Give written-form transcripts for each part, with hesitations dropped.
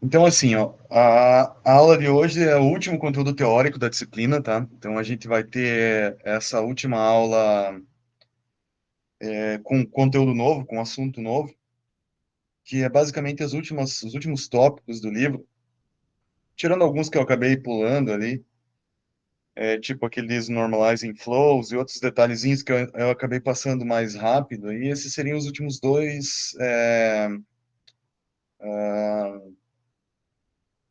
Então, assim, ó, a aula de hoje é o último conteúdo teórico da disciplina, tá? Então, a gente vai ter essa última aula com conteúdo novo, com assunto novo, que é basicamente os últimos tópicos do livro, tirando alguns que eu acabei pulando ali, tipo aqueles normalizing flows e outros detalhezinhos que eu acabei passando mais rápido, e esses seriam os últimos dois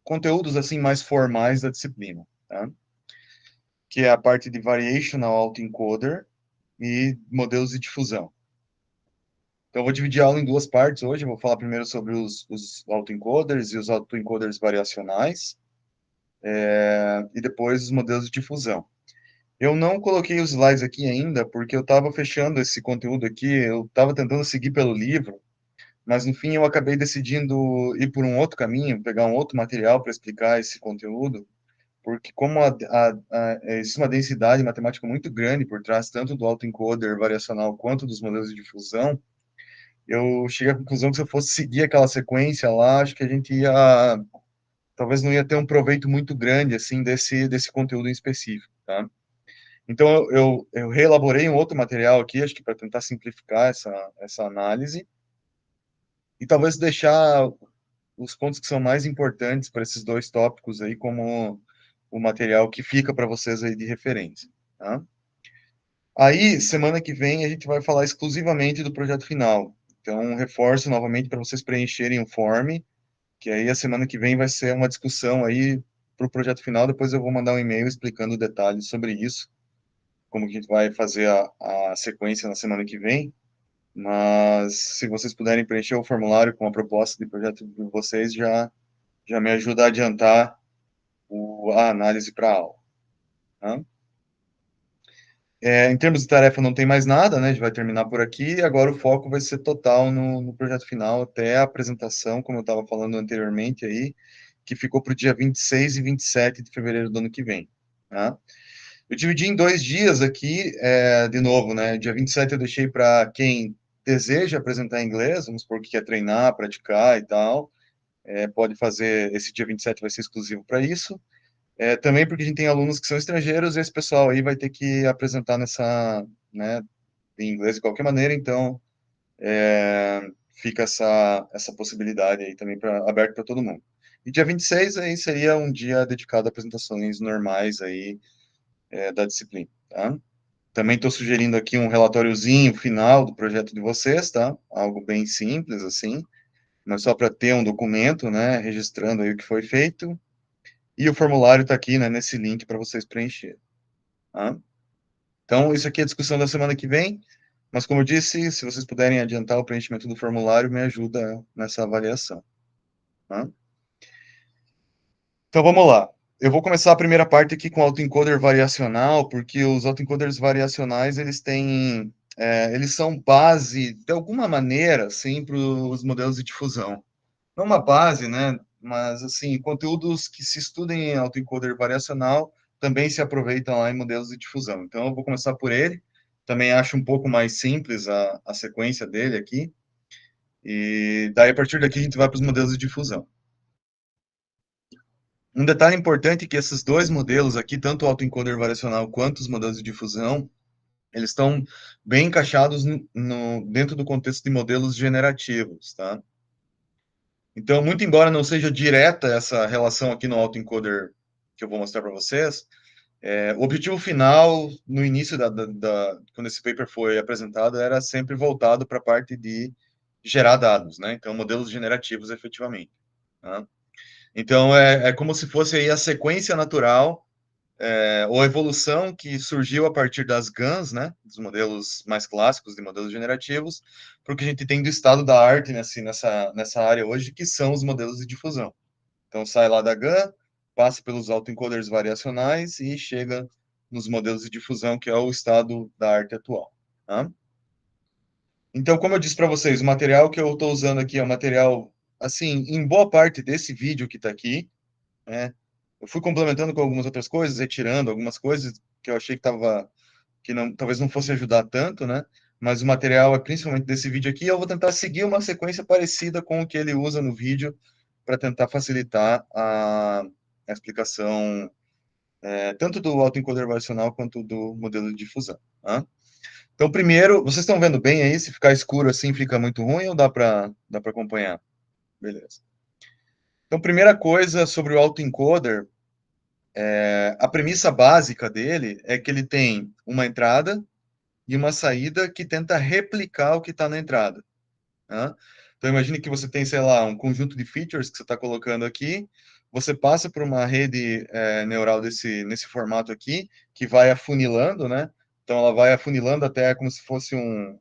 conteúdos, assim, mais formais da disciplina, tá? Que é a parte de Variational Autoencoder e modelos de difusão. Então, eu vou dividir a aula em duas partes hoje. Eu vou falar primeiro sobre os autoencoders e os autoencoders variacionais, e depois os modelos de difusão. Eu não coloquei os slides aqui ainda, porque eu estava fechando esse conteúdo aqui, eu estava tentando seguir pelo livro, mas no fim eu acabei decidindo ir por um outro caminho, pegar um outro material para explicar esse conteúdo, porque como existe uma densidade matemática muito grande por trás, tanto do autoencoder variacional quanto dos modelos de difusão, eu cheguei à conclusão que se eu fosse seguir aquela sequência lá, acho que a gente talvez não ia ter um proveito muito grande, assim, desse conteúdo em específico, tá? Então, eu reelaborei um outro material aqui, acho que para tentar simplificar essa análise, e talvez deixar os pontos que são mais importantes para esses dois tópicos aí como o material que fica para vocês aí de referência, tá? Aí, semana que vem, a gente vai falar exclusivamente do projeto final. Então, reforço novamente para vocês preencherem o form, que aí a semana que vem vai ser uma discussão aí para o projeto final. Depois eu vou mandar um e-mail explicando detalhes sobre isso, como que a gente vai fazer a sequência na semana que vem. Mas se vocês puderem preencher o formulário com a proposta de projeto de vocês, já me ajuda a adiantar a análise para a aula, tá? Em termos de tarefa, não tem mais nada, né? A gente vai terminar por aqui. Agora o foco vai ser total no projeto final, até a apresentação, como eu estava falando anteriormente aí, que ficou para o dia 26 e 27 de fevereiro do ano que vem, tá? Eu dividi em 2 dias aqui, de novo, né? Dia 27 eu deixei para quem deseja apresentar inglês, vamos supor que quer treinar, praticar e tal, pode fazer, esse dia 27 vai ser exclusivo para isso. Também porque a gente tem alunos que são estrangeiros e esse pessoal aí vai ter que apresentar né, em inglês de qualquer maneira, então fica essa possibilidade aí também aberto para todo mundo. E dia 26 aí seria um dia dedicado a apresentações normais aí da disciplina, tá? Também estou sugerindo aqui um relatóriozinho final do projeto de vocês, tá? Algo bem simples assim, mas só para ter um documento, né, registrando aí o que foi feito. E o formulário está aqui, né, nesse link para vocês preencherem, tá? Então, isso aqui é a discussão da semana que vem, mas como eu disse, se vocês puderem adiantar o preenchimento do formulário, me ajuda nessa avaliação, tá? Então, vamos lá. Eu vou começar a primeira parte aqui com autoencoder variacional, porque os autoencoders variacionais, eles são base, de alguma maneira, assim, para os modelos de difusão. Não uma base, né, mas, assim, conteúdos que se estudem em autoencoder variacional também se aproveitam lá em modelos de difusão. Então, eu vou começar por ele. Também acho um pouco mais simples a sequência dele aqui. E daí, a partir daqui, a gente vai para os modelos de difusão. Um detalhe importante é que esses dois modelos aqui, tanto o autoencoder variacional quanto os modelos de difusão, eles estão bem encaixados dentro do contexto de modelos generativos, tá? Então, muito embora não seja direta essa relação aqui no autoencoder que eu vou mostrar para vocês, o objetivo final, no início quando esse paper foi apresentado, era sempre voltado para a parte de gerar dados, né? Então, modelos generativos, efetivamente, tá? Então, é como se fosse aí a sequência natural, ou a evolução que surgiu a partir das GANs, né? Dos modelos mais clássicos de modelos generativos, para o que a gente tem do estado da arte nessa área hoje, que são os modelos de difusão. Então, sai lá da GAN, passa pelos autoencoders variacionais e chega nos modelos de difusão, que é o estado da arte atual, tá? Então, como eu disse para vocês, o material que eu estou usando aqui é um material, assim, em boa parte desse vídeo que está aqui, né? Eu fui complementando com algumas outras coisas, retirando algumas coisas que eu achei que não, talvez não fosse ajudar tanto, né? Mas o material é principalmente desse vídeo aqui. Eu vou tentar seguir uma sequência parecida com o que ele usa no vídeo para tentar facilitar a explicação tanto do autoencoder variacional quanto do modelo de difusão. Tá? Então, primeiro, vocês estão vendo bem aí? Se ficar escuro assim, fica muito ruim ou dá para acompanhar? Beleza. Então, primeira coisa sobre o autoencoder, a premissa básica dele é que ele tem uma entrada e uma saída que tenta replicar o que está na entrada. Tá? Então, imagine que você tem, sei lá, um conjunto de features que você está colocando aqui, você passa por uma rede neural nesse formato aqui, que vai afunilando, né? Então, ela vai afunilando até como se fosse um,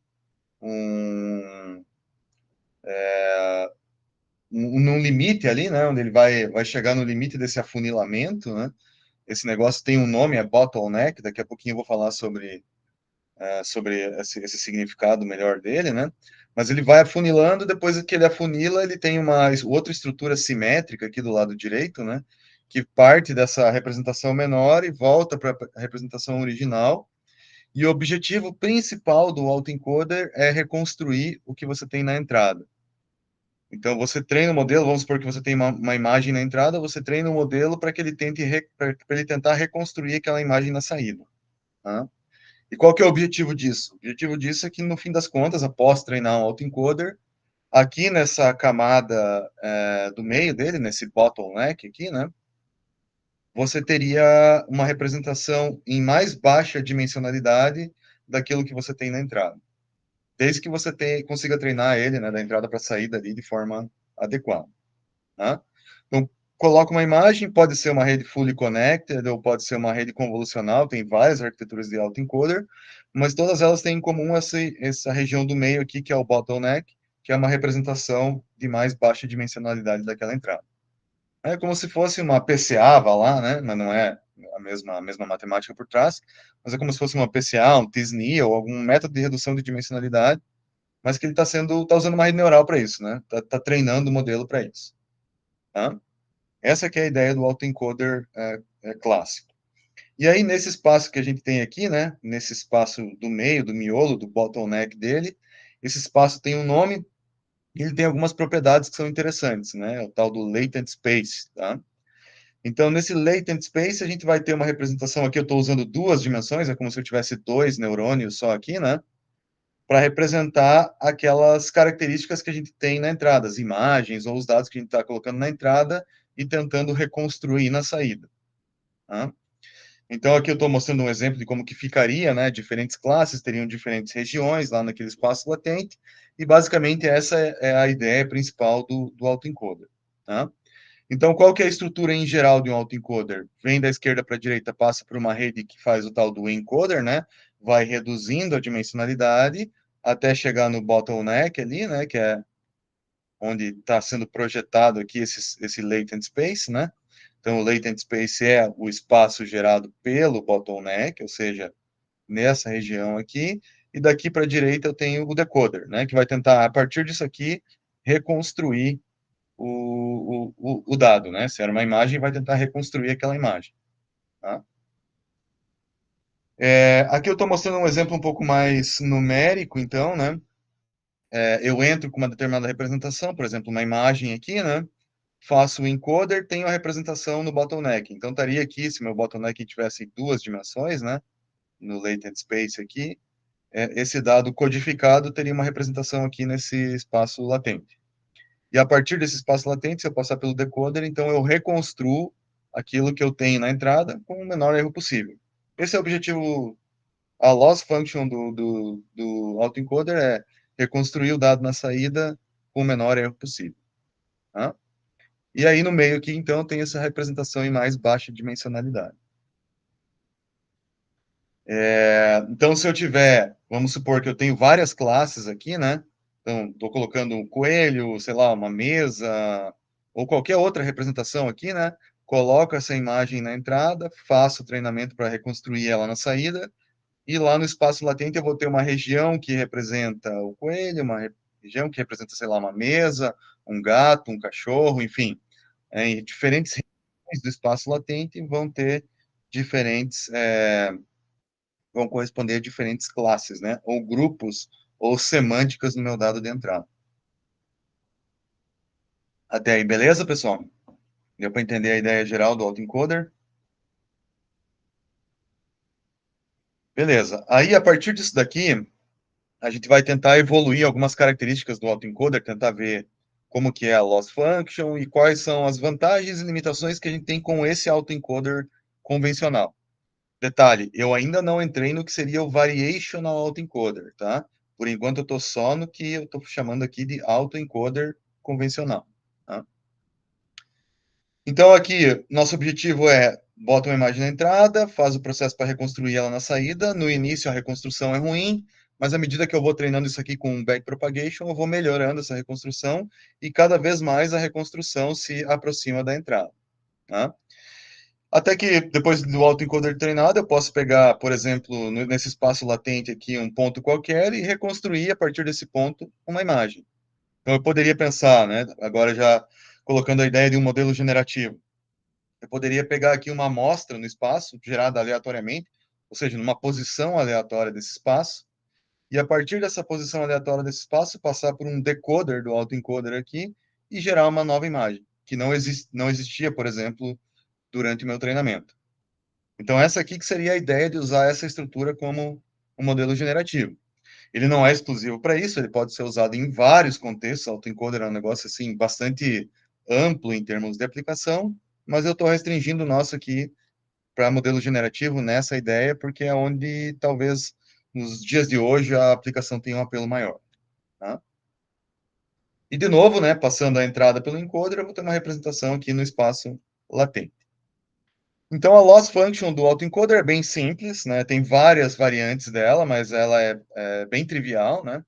num limite ali, né? Onde ele vai chegar no limite desse afunilamento, né? Esse negócio tem um nome, é bottleneck, daqui a pouquinho eu vou falar sobre esse significado melhor dele, né? Mas ele vai afunilando, depois que ele afunila, ele tem uma outra estrutura simétrica aqui do lado direito, né? Que parte dessa representação menor e volta para a representação original. E o objetivo principal do autoencoder é reconstruir o que você tem na entrada. Então, você treina o modelo, vamos supor que você tem uma imagem na entrada, você treina o modelo para que ele para ele tentar reconstruir aquela imagem na saída. Tá? E qual que é o objetivo disso? O objetivo disso é que, no fim das contas, após treinar um autoencoder, aqui nessa camada do meio dele, nesse bottleneck aqui, né, você teria uma representação em mais baixa dimensionalidade daquilo que você tem na entrada. Desde que você consiga treinar ele, né, da entrada para a saída ali de forma adequada. Tá? Então, coloca uma imagem, pode ser uma rede fully connected ou pode ser uma rede convolucional, tem várias arquiteturas de autoencoder, mas todas elas têm em comum essa região do meio aqui, que é o bottleneck, que é uma representação de mais baixa dimensionalidade daquela entrada. É como se fosse uma PCA, vá lá, né? Mas não é a mesma matemática por trás, mas é como se fosse uma PCA, um t-SNE ou algum método de redução de dimensionalidade, mas que ele está usando uma rede neural para isso, né? Tá treinando o modelo para isso. Tá? Essa que é a ideia do autoencoder clássico. E aí, nesse espaço que a gente tem aqui, né, nesse espaço do meio, do miolo, do bottleneck dele, esse espaço tem um nome e ele tem algumas propriedades que são interessantes, né, o tal do latent space, tá? Então, nesse latent space, a gente vai ter uma representação aqui, eu estou usando duas dimensões, é como se eu tivesse dois neurônios só aqui, né, para representar aquelas características que a gente tem na entrada, as imagens ou os dados que a gente está colocando na entrada e tentando reconstruir na saída. Tá? Então, aqui eu estou mostrando um exemplo de como que ficaria, né? Diferentes classes teriam diferentes regiões lá naquele espaço latente, e basicamente essa é a ideia principal do autoencoder. Tá? Então, qual que é a estrutura em geral de um autoencoder? Vem da esquerda para a direita, passa por uma rede que faz o tal do encoder, né? Vai reduzindo a dimensionalidade até chegar no bottleneck ali, né? Que é onde está sendo projetado aqui esse latent space, né? Então, o latent space é o espaço gerado pelo bottleneck, ou seja, nessa região aqui, e daqui para a direita eu tenho o decoder, né? Que vai tentar, a partir disso aqui, reconstruir o dado, né? Se era uma imagem, vai tentar reconstruir aquela imagem. Tá? Aqui eu estou mostrando um exemplo um pouco mais numérico, então, né? Eu entro com uma determinada representação, por exemplo, uma imagem aqui, né? Faço o encoder, tenho a representação no bottleneck. Então, estaria aqui, se meu bottleneck tivesse duas dimensões, né? No latent space aqui, esse dado codificado teria uma representação aqui nesse espaço latente. E a partir desse espaço latente, se eu passar pelo decoder, então eu reconstruo aquilo que eu tenho na entrada com o menor erro possível. Esse é o objetivo, a loss function do autoencoder é reconstruir o dado na saída com o menor erro possível. Tá? E aí no meio aqui, então, tem essa representação em mais baixa dimensionalidade. Então, se eu tiver, vamos supor que eu tenho várias classes aqui, né? Então, estou colocando um coelho, sei lá, uma mesa, ou qualquer outra representação aqui, né? Coloco essa imagem na entrada, faço o treinamento para reconstruir ela na saída, e lá no espaço latente eu vou ter uma região que representa o coelho, uma região que representa, sei lá, uma mesa, um gato, um cachorro, enfim. Em diferentes regiões do espaço latente vão ter diferentes vão corresponder a diferentes classes, né? Ou grupos, ou semânticas no meu dado de entrada. Até aí, beleza, pessoal? Deu para entender a ideia geral do autoencoder? Beleza. Aí, a partir disso daqui, a gente vai tentar evoluir algumas características do autoencoder, tentar ver como que é a loss function e quais são as vantagens e limitações que a gente tem com esse autoencoder convencional. Detalhe, eu ainda não entrei no que seria o variational autoencoder, tá? Por enquanto eu estou só no que eu estou chamando aqui de autoencoder convencional, tá? Então aqui, nosso objetivo é, bota uma imagem na entrada, faz o processo para reconstruir ela na saída. No início a reconstrução é ruim, mas à medida que eu vou treinando isso aqui com backpropagation, eu vou melhorando essa reconstrução e cada vez mais a reconstrução se aproxima da entrada, tá? Até que depois do autoencoder treinado, eu posso pegar, por exemplo, nesse espaço latente aqui, um ponto qualquer e reconstruir a partir desse ponto uma imagem. Então eu poderia pensar, né, agora já colocando a ideia de um modelo generativo. Eu poderia pegar aqui uma amostra no espaço, gerada aleatoriamente, ou seja, numa posição aleatória desse espaço, e a partir dessa posição aleatória desse espaço, passar por um decoder do autoencoder aqui e gerar uma nova imagem, que não existia, por exemplo, durante o meu treinamento. Então, essa aqui que seria a ideia de usar essa estrutura como um modelo generativo. Ele não é exclusivo para isso, ele pode ser usado em vários contextos. O autoencoder é um negócio assim bastante amplo em termos de aplicação, mas eu estou restringindo o nosso aqui para modelo generativo nessa ideia, porque é onde talvez nos dias de hoje a aplicação tenha um apelo maior. Tá? E de novo, né, passando a entrada pelo encoder, eu vou ter uma representação aqui no espaço latente. Então, a loss function do autoencoder é bem simples, né? Tem várias variantes dela, mas ela é bem trivial, né?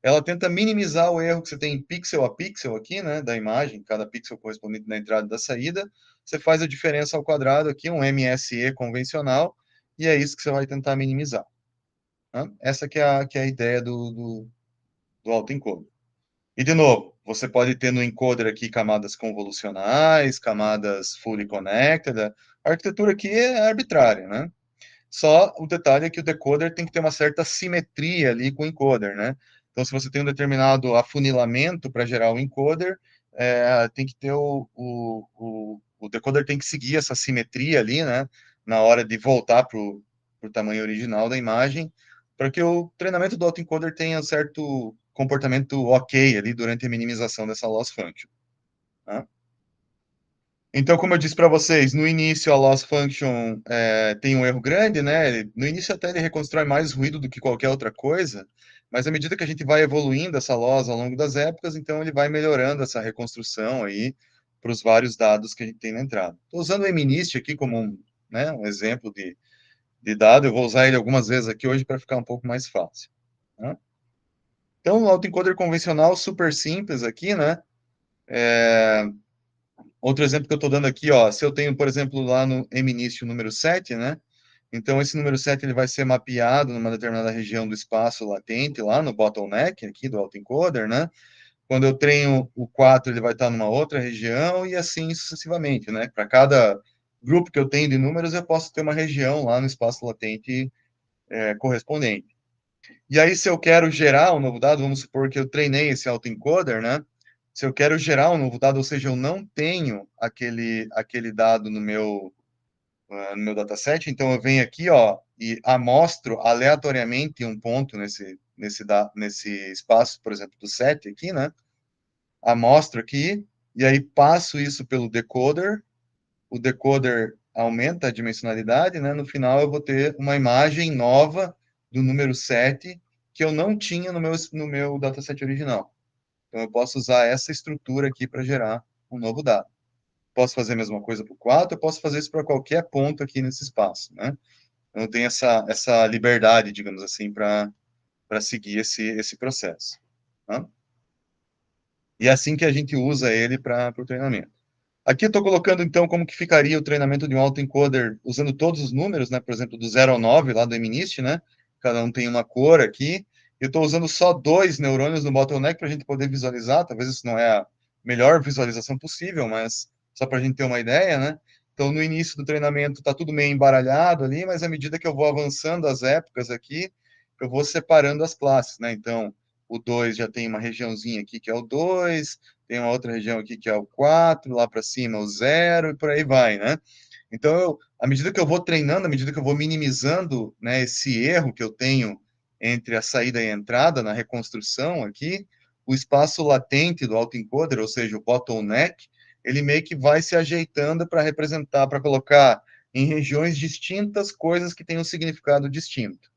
Ela tenta minimizar o erro que você tem pixel a pixel aqui, né? Da imagem, cada pixel correspondente da entrada e da saída. Você faz a diferença ao quadrado aqui, um MSE convencional, e é isso que você vai tentar minimizar. Né? Essa que é a ideia do autoencoder. E, de novo, você pode ter no encoder aqui camadas convolucionais, camadas fully connected. A arquitetura aqui é arbitrária, né? Só o detalhe é que o decoder tem que ter uma certa simetria ali com o encoder, né? Então, se você tem um determinado afunilamento para gerar o encoder, tem que ter o decoder tem que seguir essa simetria ali, né? Na hora de voltar para o tamanho original da imagem, para que o treinamento do autoencoder tenha um certo comportamento ok ali durante a minimização dessa loss function. Tá? Então, como eu disse para vocês, no início a loss function tem um erro grande, né? No início até ele reconstrói mais ruído do que qualquer outra coisa, mas à medida que a gente vai evoluindo essa loss ao longo das épocas, então ele vai melhorando essa reconstrução aí para os vários dados que a gente tem na entrada. Estou usando o MNIST aqui como um exemplo de dado, eu vou usar ele algumas vezes aqui hoje para ficar um pouco mais fácil. Né? Então, o autoencoder convencional, super simples aqui, né? Outro exemplo que eu estou dando aqui, ó, se eu tenho, por exemplo, lá no MNIST o número 7, né? Então, esse número 7 ele vai ser mapeado numa determinada região do espaço latente, lá no bottleneck, aqui do autoencoder, né? Quando eu treino o 4, ele vai estar numa outra região e assim sucessivamente, né? Para cada grupo que eu tenho de números, eu posso ter uma região lá no espaço latente correspondente. E aí, se eu quero gerar um novo dado, vamos supor que eu treinei esse autoencoder, né? Se eu quero gerar um novo dado, ou seja, eu não tenho aquele dado no meu dataset, então eu venho aqui, ó, e amostro aleatoriamente um ponto nesse espaço, por exemplo, do set aqui, né? Amostro aqui, e aí passo isso pelo decoder, o decoder aumenta a dimensionalidade, né? No final eu vou ter uma imagem nova do número 7 que eu não tinha no meu dataset original. Então eu posso usar essa estrutura aqui para gerar um novo dado. Posso fazer a mesma coisa para o 4, eu posso fazer isso para qualquer ponto aqui nesse espaço, né? Eu tenho essa liberdade, digamos assim, para seguir esse processo. Tá? E é assim que a gente usa ele para o treinamento. Aqui eu estou colocando, então, como que ficaria o treinamento de um autoencoder usando todos os números, né? Por exemplo, do 0 ao 9, lá do MNIST, né? Cada um tem uma cor aqui. Eu estou usando só 2 neurônios no bottleneck para a gente poder visualizar. Talvez isso não é a melhor visualização possível, mas só para a gente ter uma ideia, né? Então, no início do treinamento, está tudo meio embaralhado ali, mas à medida que eu vou avançando as épocas aqui, eu vou separando as classes, né? Então, o 2 já tem uma regiãozinha aqui que é o 2, tem uma outra região aqui que é o 4, lá para cima o 0 e por aí vai, né? Então, à medida que eu vou treinando, à medida que eu vou minimizando, né, esse erro que eu tenho entre a saída e a entrada na reconstrução aqui, o espaço latente do autoencoder, ou seja, o bottleneck, ele meio que vai se ajeitando para representar, para colocar em regiões distintas coisas que têm um significado distinto.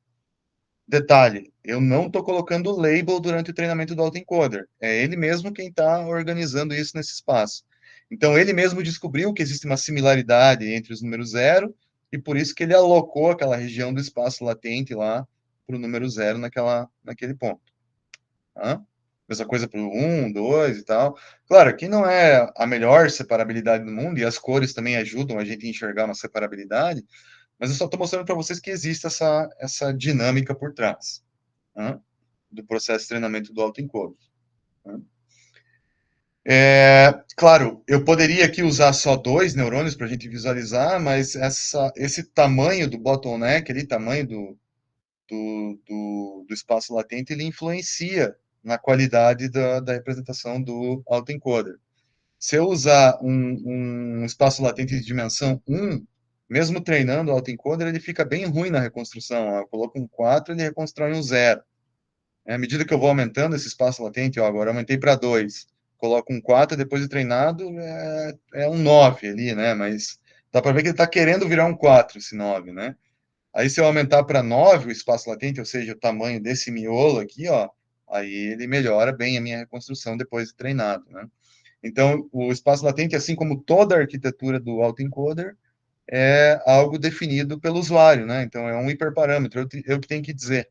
Detalhe, eu não estou colocando label durante o treinamento do autoencoder. É ele mesmo quem está organizando isso nesse espaço. Então, ele mesmo descobriu que existe uma similaridade entre os números zero, e por isso que ele alocou aquela região do espaço latente lá para o número zero naquele ponto. Tá? Mesma coisa para o 1, 2 e tal. Claro, aqui não é a melhor separabilidade do mundo, e as cores também ajudam a gente a enxergar uma separabilidade, mas eu só estou mostrando para vocês que existe essa dinâmica por trás, né, do processo de treinamento do autoencoder. Né. Claro, eu poderia aqui usar só 2 neurônios para a gente visualizar, mas esse tamanho do bottleneck, ali, tamanho do espaço latente, ele influencia na qualidade da representação do autoencoder. Se eu usar um espaço latente de dimensão 1, mesmo treinando o autoencoder, ele fica bem ruim na reconstrução. Eu coloco um 4, ele reconstrói um 0. À medida que eu vou aumentando esse espaço latente, agora eu aumentei para 2, coloco um 4, depois de treinado, é um 9 ali, né? Mas dá para ver que ele está querendo virar um 4, esse 9, né? Aí, se eu aumentar para 9 o espaço latente, ou seja, o tamanho desse miolo aqui, ó, aí ele melhora bem a minha reconstrução depois de treinado, né? Então, o espaço latente, assim como toda a arquitetura do autoencoder, é algo definido pelo usuário, né? Então, é um hiperparâmetro, eu que tenho que dizer.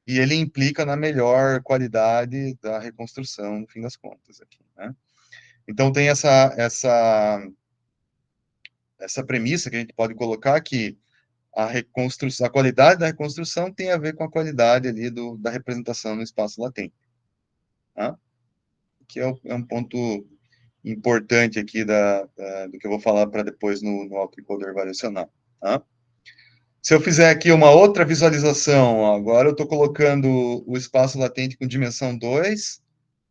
E ele implica na melhor qualidade da reconstrução, no fim das contas, aqui, né? Então, tem essa premissa que a gente pode colocar que a qualidade da reconstrução tem a ver com a qualidade ali da representação no espaço latente, tá? Que é um ponto importante aqui do que eu vou falar para depois no autoencoder variacional, tá? Se eu fizer aqui uma outra visualização, ó, agora eu estou colocando o espaço latente com dimensão 2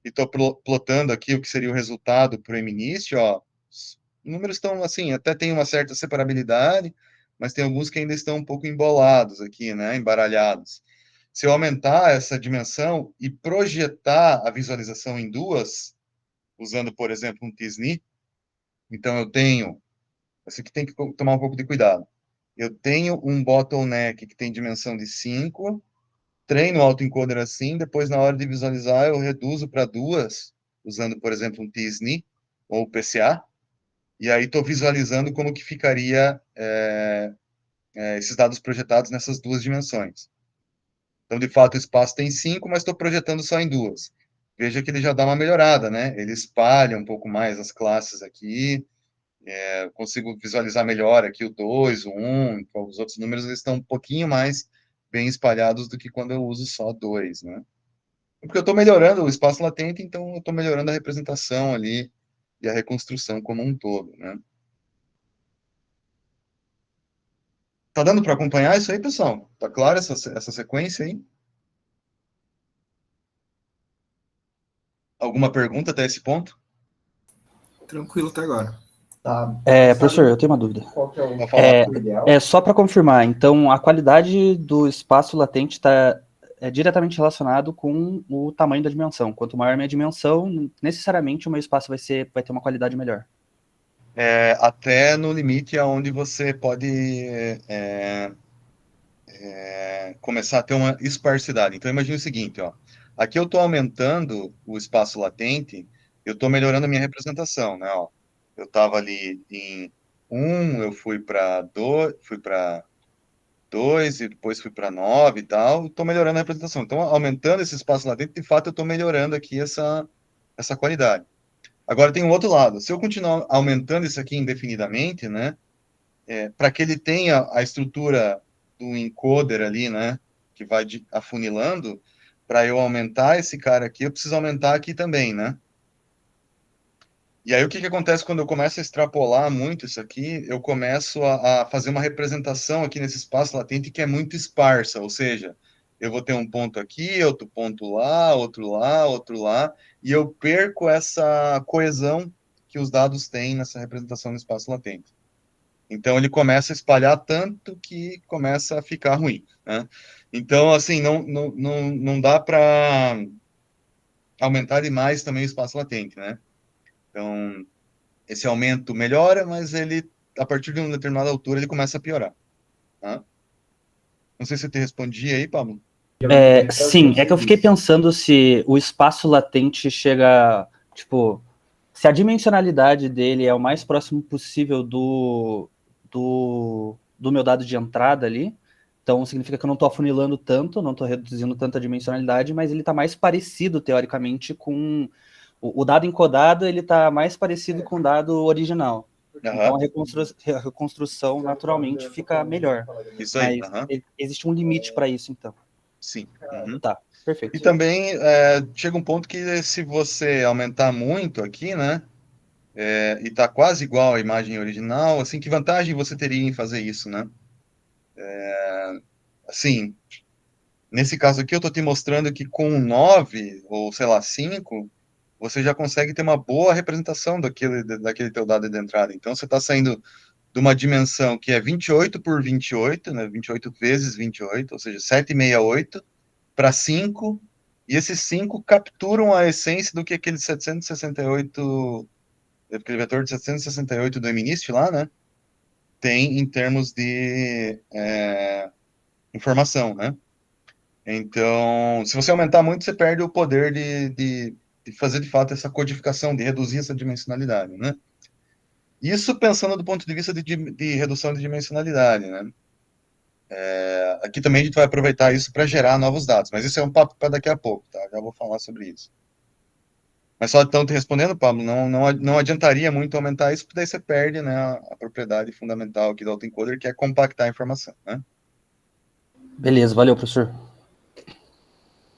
e estou plotando aqui o que seria o resultado para o MNIST, ó. Os números estão, assim, até tem uma certa separabilidade, mas tem alguns que ainda estão um pouco embolados aqui, né, embaralhados. Se eu aumentar essa dimensão e projetar a visualização em duas, usando, por exemplo, um t-SNE, então eu tenho, isso aqui tem que tomar um pouco de cuidado. Eu tenho um bottleneck que tem dimensão de 5, treino o autoencoder assim, depois na hora de visualizar eu reduzo para duas, usando, por exemplo, um t-SNE ou PCA, e aí estou visualizando como que ficaria esses dados projetados nessas duas dimensões. Então, de fato, o espaço tem 5, mas estou projetando só em duas. Veja que ele já dá uma melhorada, né? Ele espalha um pouco mais as classes aqui, consigo visualizar melhor aqui o 2, o 1, os outros números eles estão um pouquinho mais bem espalhados do que quando eu uso só 2, né? Porque eu estou melhorando o espaço latente, então eu estou melhorando a representação ali e a reconstrução como um todo, né? Tá dando para acompanhar isso aí, pessoal? Tá claro essa sequência aí? Alguma pergunta até esse ponto? Tranquilo até agora. Tá. Professor, eu tenho uma dúvida. Qual que é o ideal? Só para confirmar, então a qualidade do espaço latente está diretamente relacionado com o tamanho da dimensão. Quanto maior a minha dimensão, necessariamente o meu espaço vai ter uma qualidade melhor. Até no limite aonde você pode começar a ter uma esparsidade. Então, imagine o seguinte, ó. Aqui eu estou aumentando o espaço latente, eu estou melhorando a minha representação, né? Ó. Eu estava ali em 1, eu fui para 2 e depois fui para 9 e tal, estou melhorando a representação. Então, aumentando esse espaço latente, de fato, eu estou melhorando aqui essa qualidade. Agora, tem um outro lado. Se eu continuar aumentando isso aqui indefinidamente, né? Para que ele tenha a estrutura do encoder ali, né, que vai afunilando, para eu aumentar esse cara aqui, eu preciso aumentar aqui também, né? E aí o que que acontece quando eu começo a extrapolar muito isso aqui? Eu começo a fazer uma representação aqui nesse espaço latente que é muito esparsa, ou seja, eu vou ter um ponto aqui, outro ponto lá, outro lá, outro lá, e eu perco essa coesão que os dados têm nessa representação no espaço latente. Então, ele começa a espalhar tanto que começa a ficar ruim, né? Então, assim, não dá para aumentar demais também o espaço latente, né? Então, esse aumento melhora, mas ele, a partir de uma determinada altura, ele começa a piorar, tá? Não sei se eu te respondi aí, Pablo. Sim, é que eu fiquei pensando se o espaço latente chega, tipo, se a dimensionalidade dele é o mais próximo possível do meu dado de entrada ali, então significa que eu não estou afunilando tanto, não estou reduzindo tanta dimensionalidade, mas ele está mais parecido, teoricamente, com o dado encodado, ele está mais parecido com o dado original. Então a reconstrução naturalmente fica melhor. Isso aí. Mas existe um limite para isso, então. Sim. Tá, perfeito. E também chega um ponto que se você aumentar muito aqui, né, e tá quase igual à imagem original, assim, que vantagem você teria em fazer isso, né? Assim, nesse caso aqui eu tô te mostrando que com 9 ou, sei lá, 5, você já consegue ter uma boa representação daquele teu dado de entrada. Então, você está saindo de uma dimensão que é 28 por 28, né, 28 vezes 28, ou seja, 768, para 5, e esses 5 capturam a essência do que aquele 768, aquele vetor de 768 do MNIST lá, né, tem em termos de informação, né? Então, se você aumentar muito, você perde o poder de fazer, de fato, essa codificação, de reduzir essa dimensionalidade, né? Isso pensando do ponto de vista de redução de dimensionalidade, né? Aqui também a gente vai aproveitar isso para gerar novos dados, mas isso é um papo para daqui a pouco, tá? Já vou falar sobre isso. Mas só então te respondendo, Pablo, não adiantaria muito aumentar isso, porque daí você perde, né, a propriedade fundamental aqui do autoencoder, que é compactar a informação, né? Beleza, valeu, professor.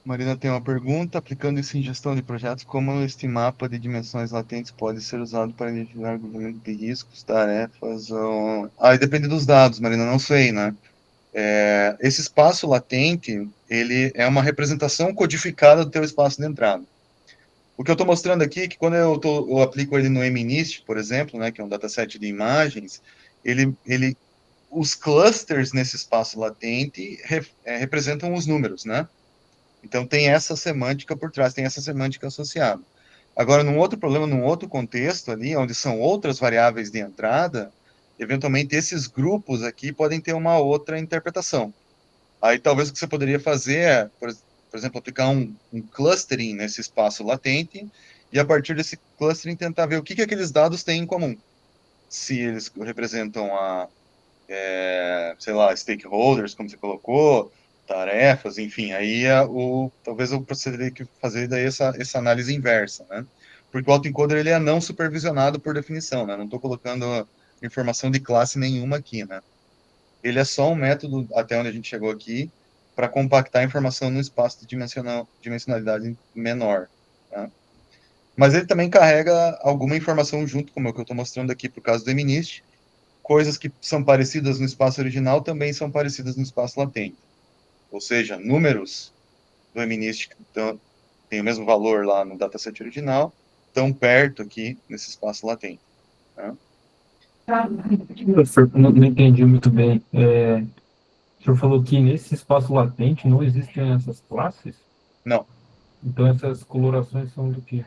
Marina tem uma pergunta. Aplicando isso em gestão de projetos, como este mapa de dimensões latentes pode ser usado para identificar grupamento de riscos, tarefas? Aí depende dos dados, Marina, não sei, né? Esse espaço latente, ele é uma representação codificada do teu espaço de entrada. O que eu estou mostrando aqui é que quando eu aplico ele no MNIST, por exemplo, né, que é um dataset de imagens, os clusters nesse espaço latente representam os números, né? Então, tem essa semântica por trás, tem essa semântica associada. Agora, num outro problema, num outro contexto ali, onde são outras variáveis de entrada, eventualmente esses grupos aqui podem ter uma outra interpretação. Aí, talvez o que você poderia fazer é, por exemplo, aplicar um clustering nesse espaço latente, e a partir desse clustering tentar ver o que aqueles dados têm em comum. Se eles representam sei lá, stakeholders, como você colocou, tarefas, enfim, aí talvez eu teria que fazer daí essa análise inversa, né? Porque o autoencoder ele é não supervisionado por definição, né? Não estou colocando informação de classe nenhuma aqui, né? Ele é só um método, até onde a gente chegou aqui, para compactar a informação no espaço de dimensionalidade menor, tá? Mas ele também carrega alguma informação junto, como é o que eu estou mostrando aqui para o caso do MNIST. Coisas que são parecidas no espaço original também são parecidas no espaço latente. Ou seja, números do MNIST que têm o mesmo valor lá no dataset original, estão perto aqui nesse espaço latente. Tá? Professor, não entendi muito bem. O senhor falou que nesse espaço latente não existem essas classes? Não, Então essas colorações são do quê?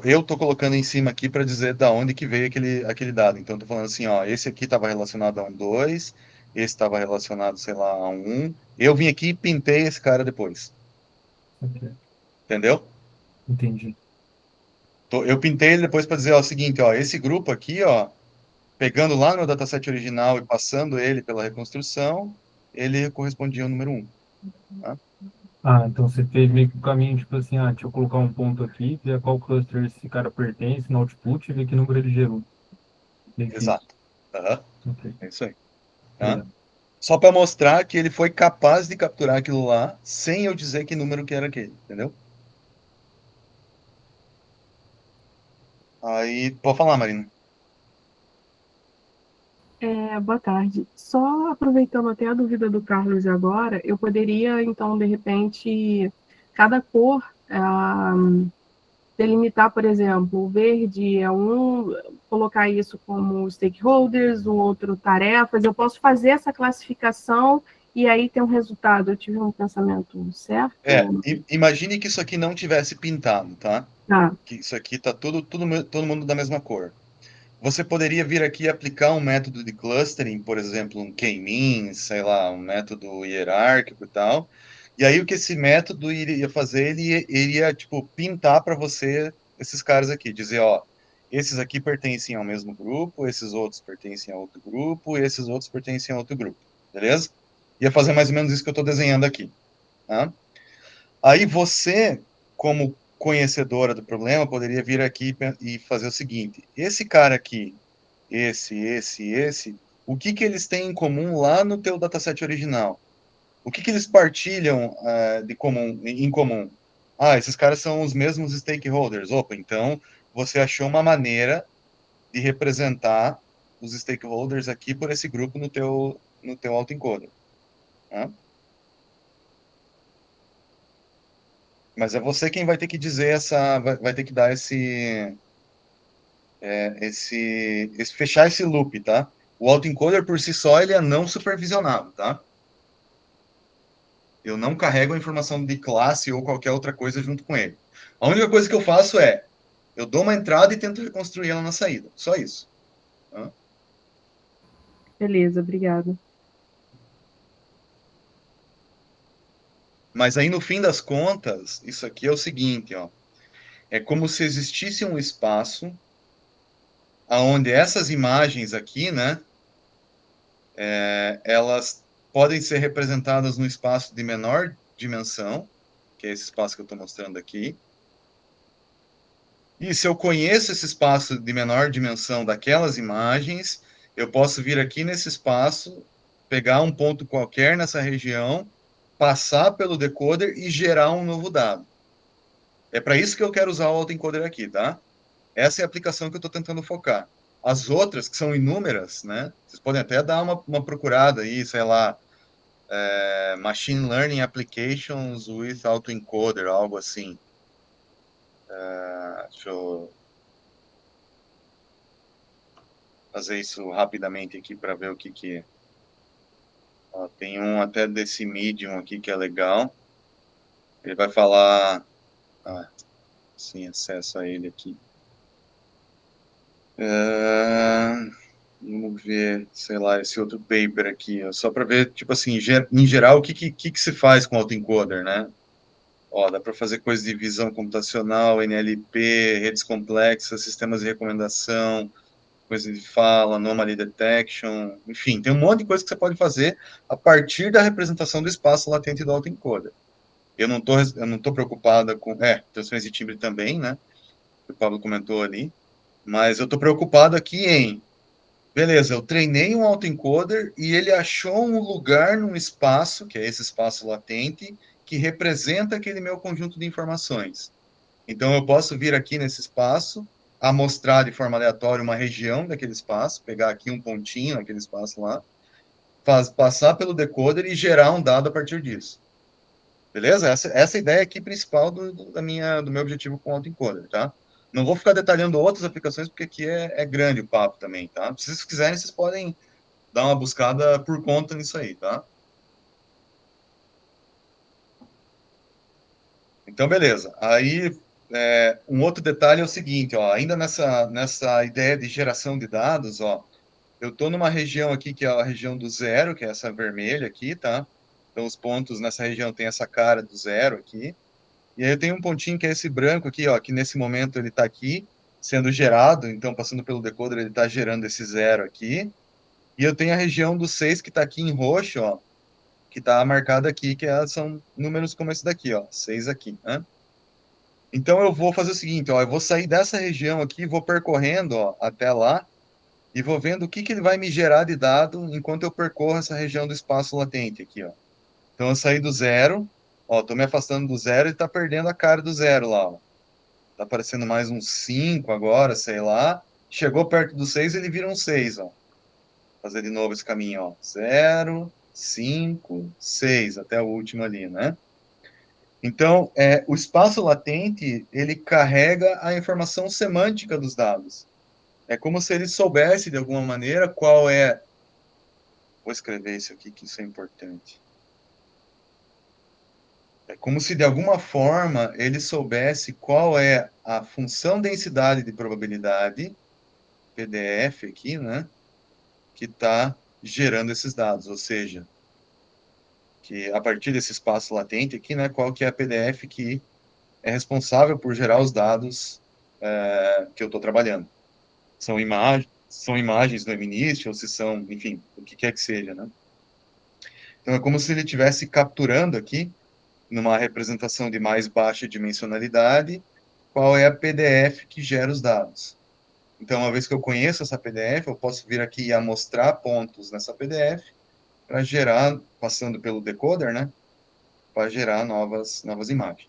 eu tô colocando em cima aqui para dizer da onde que veio aquele dado. Então, eu tô falando assim, ó, esse aqui estava relacionado a um 2, esse estava relacionado, sei lá, a um 1. Eu vim aqui e pintei esse cara depois. Ok, Entendeu? entendi. Eu pintei ele depois para dizer ó, o seguinte, ó, esse grupo aqui, ó, pegando lá no meu dataset original e passando ele pela reconstrução, ele correspondia ao número 1. Tá? Ah, então você fez meio que o caminho, tipo assim, deixa eu colocar um ponto aqui, ver a qual cluster esse cara pertence no output e ver que número ele gerou. Meio que isso. Exato. Aham. Ok, É isso aí. Tá? obrigado. Só para mostrar que ele foi capaz de capturar aquilo lá sem eu dizer que número que era aquele, entendeu? Aí, pode falar, Marina. Boa tarde. Só aproveitando até a dúvida do Carlos agora, eu poderia, então, de repente, cada cor, delimitar, por exemplo, o verde é colocar isso como stakeholders, o outro tarefas. Eu posso fazer essa classificação e aí ter um resultado. Eu tive um pensamento certo? Imagine que isso aqui não tivesse pintado, tá? Tá. Que isso aqui tá todo mundo da mesma cor. Você poderia vir aqui e aplicar um método de clustering, por exemplo, um k-means, sei lá, um método hierárquico e tal. E aí o que esse método iria fazer, ele iria tipo pintar para você esses caras aqui, dizer, ó, esses aqui pertencem ao mesmo grupo, esses outros pertencem a outro grupo, e esses outros pertencem a outro grupo, beleza? Ia fazer mais ou menos isso que eu estou desenhando aqui, tá? Aí você, como conhecedora do problema, poderia vir aqui e fazer o seguinte: esse cara aqui, esse, o que que eles têm em comum lá no teu dataset original? O que que eles partilham em comum? Ah, esses caras são os mesmos stakeholders. Opa, então você achou uma maneira de representar os stakeholders aqui por esse grupo no teu autoencoder. Tá? Mas é você quem vai ter que dizer vai ter que dar fechar esse loop, tá? O autoencoder por si só ele é não supervisionado, tá? Eu não carrego a informação de classe ou qualquer outra coisa junto com ele. A única coisa que eu faço é eu dou uma entrada e tento reconstruir ela na saída. Só isso. Tá? Beleza, obrigada. Mas aí no fim das contas, isso aqui é o seguinte, ó. É como se existisse um espaço onde essas imagens aqui, né? Elas podem ser representadas no espaço de menor dimensão, que é esse espaço que eu estou mostrando aqui. E se eu conheço esse espaço de menor dimensão daquelas imagens, eu posso vir aqui nesse espaço, pegar um ponto qualquer nessa região, passar pelo decoder e gerar um novo dado. É para isso que eu quero usar o autoencoder aqui, tá? Essa é a aplicação que eu estou tentando focar. As outras, que são inúmeras, né? Vocês podem até dar uma procurada aí, sei lá, Machine Learning Applications with Autoencoder, algo assim. Deixa eu fazer isso rapidamente aqui para ver o que é. Ó, tem um até desse Medium aqui que é legal. Ele vai falar... sem acesso a ele aqui. Vamos ver, sei lá, esse outro paper aqui, ó, só para ver, tipo assim, em geral, o que se faz com autoencoder, né? Ó, dá para fazer coisas de visão computacional, NLP, redes complexas, sistemas de recomendação, coisas de fala, anomaly detection, enfim, tem um monte de coisa que você pode fazer a partir da representação do espaço latente do autoencoder. Eu não tô preocupada com... transferência de timbre também, né? Que o Pablo comentou ali. Mas eu tô preocupado aqui em... Beleza, eu treinei um autoencoder e ele achou um lugar num espaço, que é esse espaço latente, que representa aquele meu conjunto de informações. Então, eu posso vir aqui nesse espaço, amostrar de forma aleatória uma região daquele espaço, pegar aqui um pontinho naquele espaço lá, passar pelo decoder e gerar um dado a partir disso. Beleza? Essa é a ideia aqui principal do meu objetivo com o autoencoder, tá? Não vou ficar detalhando outras aplicações, porque aqui é grande o papo também, tá? Se vocês quiserem, vocês podem dar uma buscada por conta nisso aí, tá? Então, beleza. Aí, um outro detalhe é o seguinte, ó, ainda nessa ideia de geração de dados, ó, eu estou numa região aqui que é a região do zero, que é essa vermelha aqui, tá? Então, os pontos nessa região tem essa cara do zero aqui. E aí eu tenho um pontinho que é esse branco aqui, ó, que nesse momento ele está aqui sendo gerado, então passando pelo decoder ele está gerando esse zero aqui. E eu tenho a região do 6 que está aqui em roxo, ó, que está marcada aqui, são números como esse daqui, ó, 6 aqui, né? Então eu vou fazer o seguinte, ó, eu vou sair dessa região aqui, vou percorrendo, ó, até lá e vou vendo o que ele vai me gerar de dado enquanto eu percorro essa região do espaço latente aqui, ó. Então eu saí do zero, ó, tô me afastando do zero e tá perdendo a cara do zero lá, ó. Tá aparecendo mais um 5 agora, sei lá. Chegou perto do 6, ele vira um 6, ó. fazer de novo esse caminho, ó. 0, 5, 6, até o último ali, né? Então, o espaço latente, ele carrega a informação semântica dos dados. É como se ele soubesse, de alguma maneira, qual é... Vou escrever isso aqui, que isso é importante. É como se, de alguma forma, ele soubesse qual é a função densidade de probabilidade, PDF aqui, né? Que está gerando esses dados, ou seja, que a partir desse espaço latente aqui, né? Qual que é a PDF que é responsável por gerar os dados que eu estou trabalhando. São imagens do MNIST, ou se são, enfim, o que quer que seja, né? Então, é como se ele estivesse capturando aqui, numa representação de mais baixa dimensionalidade, qual é a PDF que gera os dados. Então, uma vez que eu conheço essa PDF, eu posso vir aqui e amostrar pontos nessa PDF para gerar, passando pelo decoder, né? Para gerar novas imagens.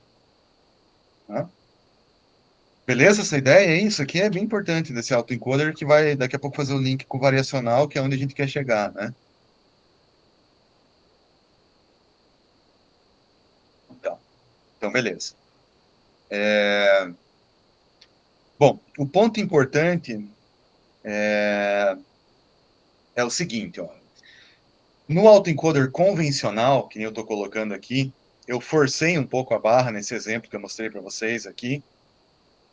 Tá? Beleza? Essa ideia é isso aqui é bem importante desse autoencoder que vai daqui a pouco fazer o link com o variacional, que é onde a gente quer chegar, né? Então beleza. Bom, o ponto importante é o seguinte, ó. No autoencoder convencional, que nem eu estou colocando aqui, eu forcei um pouco a barra nesse exemplo que eu mostrei para vocês aqui,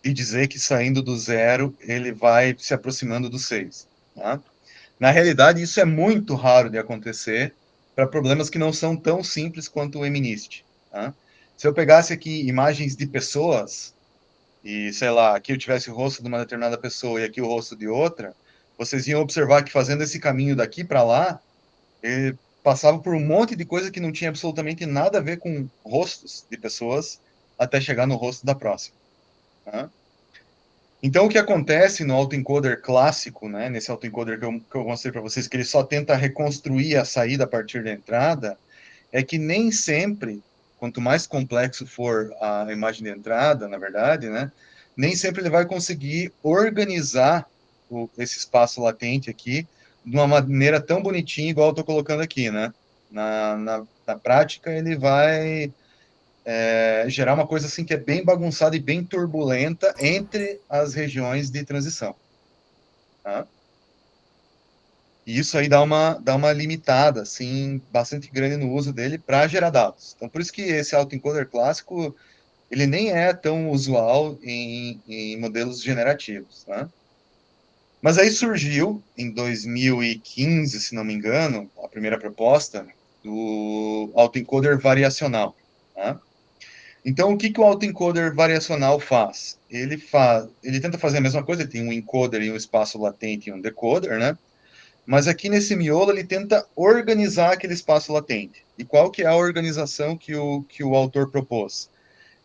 e dizer que saindo do 0, ele vai se aproximando do 6. Tá? Na realidade, isso é muito raro de acontecer para problemas que não são tão simples quanto o MNIST. Tá? Se eu pegasse aqui imagens de pessoas, e, sei lá, aqui eu tivesse o rosto de uma determinada pessoa e aqui o rosto de outra, vocês iam observar que fazendo esse caminho daqui para lá, ele passava por um monte de coisa que não tinha absolutamente nada a ver com rostos de pessoas, até chegar no rosto da próxima. Tá? Então, o que acontece no autoencoder clássico, né, nesse autoencoder que eu mostrei para vocês, que ele só tenta reconstruir a saída a partir da entrada, é que nem sempre, quanto mais complexo for a imagem de entrada, na verdade, né, nem sempre ele vai conseguir organizar esse espaço latente aqui de uma maneira tão bonitinha, igual eu estou colocando aqui, né? Na prática, ele vai gerar uma coisa assim que é bem bagunçada e bem turbulenta entre as regiões de transição. Tá? E isso aí dá uma limitada, assim, bastante grande no uso dele para gerar dados. Então, por isso que esse autoencoder clássico, ele nem é tão usual em modelos generativos, tá? Mas aí surgiu, em 2015, se não me engano, a primeira proposta do autoencoder variacional, tá? Então, o que o autoencoder variacional faz? Ele tenta fazer a mesma coisa, ele tem um encoder e um espaço latente e um decoder, né? Mas aqui nesse miolo ele tenta organizar aquele espaço latente. E qual que é a organização que o autor propôs?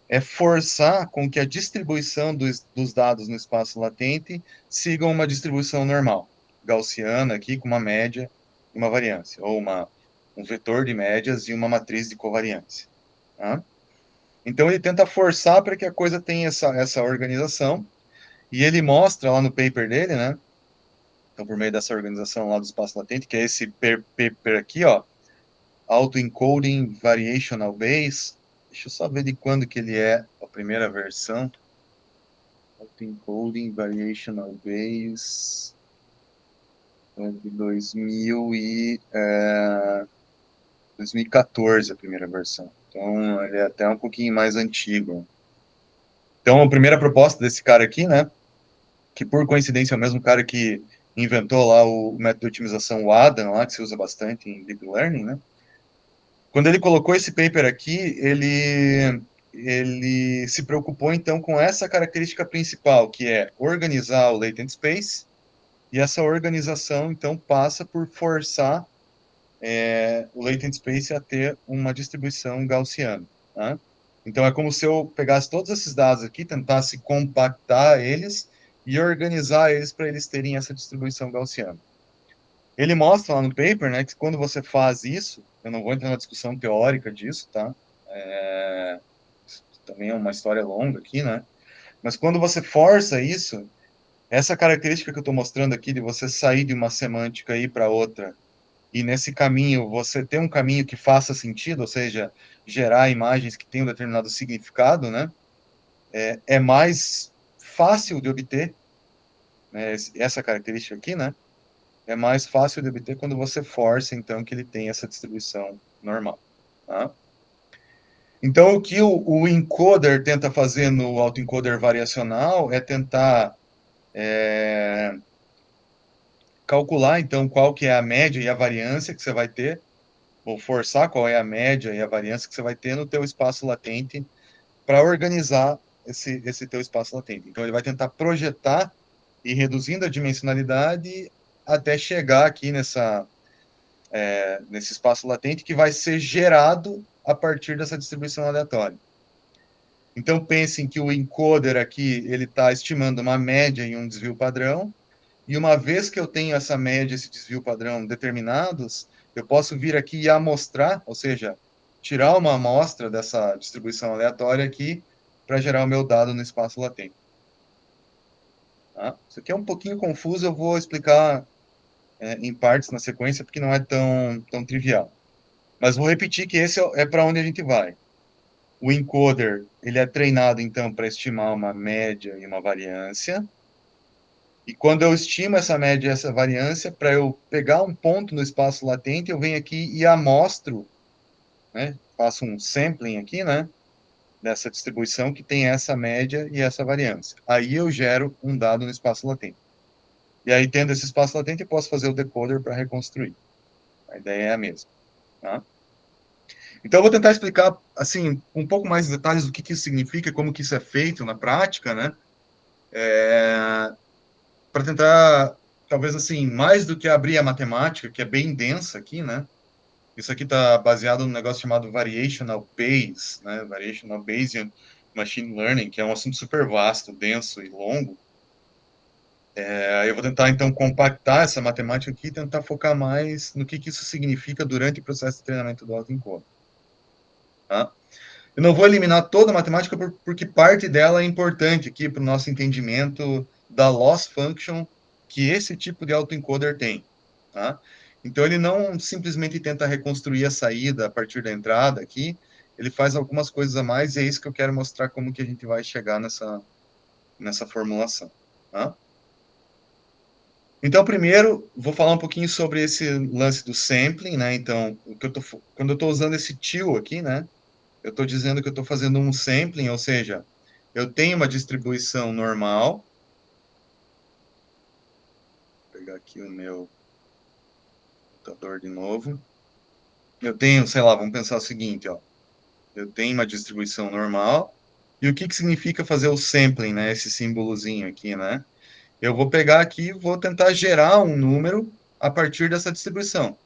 É forçar com que a distribuição dos dados no espaço latente sigam uma distribuição normal, gaussiana aqui com uma média e uma variância, ou um vetor de médias e uma matriz de covariância. Tá? Então ele tenta forçar para que a coisa tenha essa organização, e ele mostra lá no paper dele, né? Então, por meio dessa organização lá do espaço latente, que é esse paper aqui, ó, Autoencoding Variational Base. Deixa eu só ver de quando que ele é a primeira versão. Autoencoding Variational Base é de 2014, a primeira versão. Então, ele é até um pouquinho mais antigo. Então, a primeira proposta desse cara aqui, né, que por coincidência é o mesmo cara que inventou lá o método de otimização, o Adam, lá, que se usa bastante em Deep Learning, né? Quando ele colocou esse paper aqui, ele se preocupou, então, com essa característica principal, que é organizar o latent space, e essa organização, então, passa por forçar o latent space a ter uma distribuição gaussiana. Tá? Então, é como se eu pegasse todos esses dados aqui, tentasse compactar eles e organizar eles para eles terem essa distribuição gaussiana. Ele mostra lá no paper, né, que quando você faz isso, eu não vou entrar na discussão teórica disso, tá? Também é uma história longa aqui, né? Mas quando você força isso, Essa característica que eu estou mostrando aqui, de você sair de uma semântica e ir para outra, e nesse caminho, você ter um caminho que faça sentido, ou seja, gerar imagens que tenham um determinado significado, né? É mais fácil de obter, né? Essa característica aqui, né? É mais fácil de obter quando você força, então, que ele tenha essa distribuição normal, tá? Então, o que o encoder tenta fazer no autoencoder variacional é tentar calcular, então, qual que é a média e a variância que você vai ter, ou forçar qual é a média e a variância que você vai ter no teu espaço latente para organizar esse teu espaço latente. Então, ele vai tentar projetar e reduzindo a dimensionalidade até chegar aqui nesse espaço latente que vai ser gerado a partir dessa distribuição aleatória. Então, pensem que o encoder aqui, ele está estimando uma média e um desvio padrão, e uma vez que eu tenho essa média, esse desvio padrão determinados, eu posso vir aqui e amostrar, ou seja, tirar uma amostra dessa distribuição aleatória aqui para gerar o meu dado no espaço latente. Tá? Isso aqui é um pouquinho confuso, eu vou explicar em partes na sequência, porque não é tão trivial. Mas vou repetir que esse é para onde a gente vai. O encoder, ele é treinado, então, para estimar uma média e uma variância. E quando eu estimo essa média e essa variância, para eu pegar um ponto no espaço latente, eu venho aqui e amostro, né? Faço um sampling aqui, né? Dessa distribuição que tem essa média e essa variância. Aí eu gero um dado no espaço latente. E aí, tendo esse espaço latente, eu posso fazer o decoder para reconstruir. A ideia é a mesma, tá? Então, eu vou tentar explicar, assim, um pouco mais de detalhes do que isso significa, como que isso é feito na prática, né? Para tentar, talvez, assim, mais do que abrir a matemática, que é bem densa aqui, né? Isso aqui está baseado num negócio chamado Variational Bayes, né? Variational Bayesian Machine Learning, que é um assunto super vasto, denso e longo. Eu vou tentar, então, compactar essa matemática aqui e tentar focar mais no que isso significa durante o processo de treinamento do autoencoder. Tá? Eu não vou eliminar toda a matemática porque parte dela é importante aqui para o nosso entendimento da loss function que esse tipo de autoencoder tem. Tá? Então, ele não simplesmente tenta reconstruir a saída a partir da entrada aqui, ele faz algumas coisas a mais e é isso que eu quero mostrar como que a gente vai chegar nessa formulação. Tá? Então, primeiro, vou falar um pouquinho sobre esse lance do sampling, né? Então, quando eu estou usando esse till aqui, né? Eu estou dizendo que eu estou fazendo um sampling, ou seja, eu tenho uma distribuição normal. Vou pegar aqui o meu computador de novo. Eu tenho, sei lá, vamos pensar o seguinte, ó. Eu tenho uma distribuição normal. E o que significa fazer o sampling, né? Esse símbolozinho aqui, né? Eu vou pegar aqui e vou tentar gerar um número a partir dessa distribuição.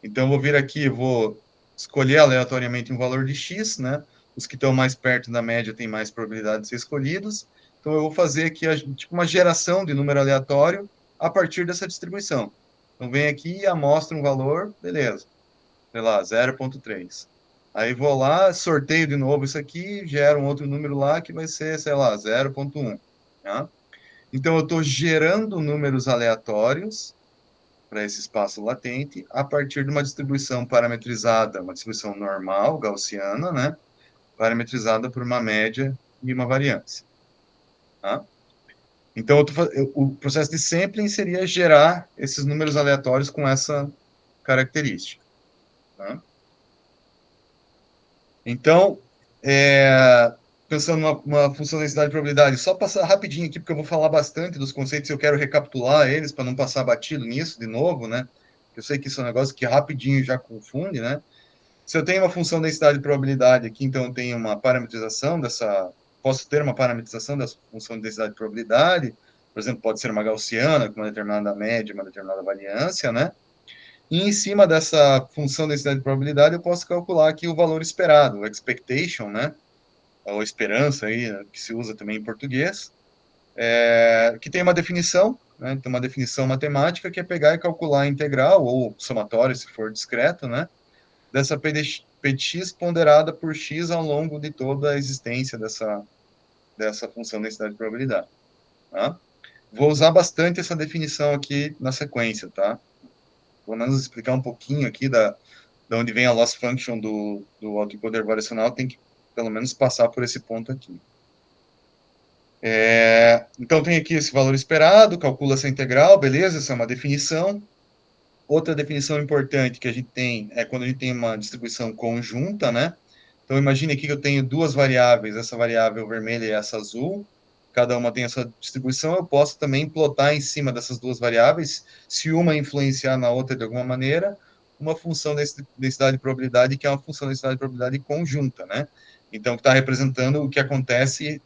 Então, eu vou vir aqui, vou escolher aleatoriamente um valor de x, né? Os que estão mais perto da média têm mais probabilidade de ser escolhidos. Então, eu vou fazer aqui tipo uma geração de número aleatório a partir dessa distribuição. Então, vem aqui e amostra um valor, beleza. Sei lá, 0,3. Aí vou lá, sorteio de novo isso aqui, gero um outro número lá que vai ser, sei lá, 0,1. Tá? Então, eu estou gerando números aleatórios para esse espaço latente a partir de uma distribuição parametrizada, uma distribuição normal, gaussiana, né? Parametrizada por uma média e uma variância. Tá? Então, o processo de sampling seria gerar esses números aleatórios com essa característica. Tá? Então, pensando numa função de densidade de probabilidade, só passar rapidinho aqui, porque eu vou falar bastante dos conceitos e eu quero recapitular eles para não passar batido nisso de novo, né? Eu sei que isso é um negócio que rapidinho já confunde, né? Se eu tenho uma função de densidade de probabilidade aqui, então eu tenho uma parametrização posso ter uma parametrização dessa função de densidade de probabilidade, por exemplo, pode ser uma gaussiana, com uma determinada média, uma determinada variância, né? E em cima dessa função de densidade de probabilidade, eu posso calcular aqui o valor esperado, o expectation, né? Ou esperança aí, que se usa também em português, que tem uma definição, né? Tem uma definição matemática que é pegar e calcular a integral, ou somatória, se for discreto, né? Dessa PX ponderada por x ao longo de toda a existência dessa função de densidade de probabilidade. Tá? vou usar bastante essa definição aqui na sequência, tá? Vou menos explicar um pouquinho aqui da onde vem a loss function do autoencoder variacional, tem que pelo menos passar por esse ponto aqui. Então, tem aqui esse valor esperado, calcula essa integral, beleza? Essa é uma definição. Outra definição importante que a gente tem é quando a gente tem uma distribuição conjunta, né? Então, imagine aqui que eu tenho duas variáveis, essa variável vermelha e essa azul, cada uma tem a sua distribuição, eu posso também plotar em cima dessas duas variáveis, se uma influenciar na outra de alguma maneira, uma função da densidade de probabilidade, que é uma função da densidade de probabilidade conjunta, né? Então, que está representando o que acontece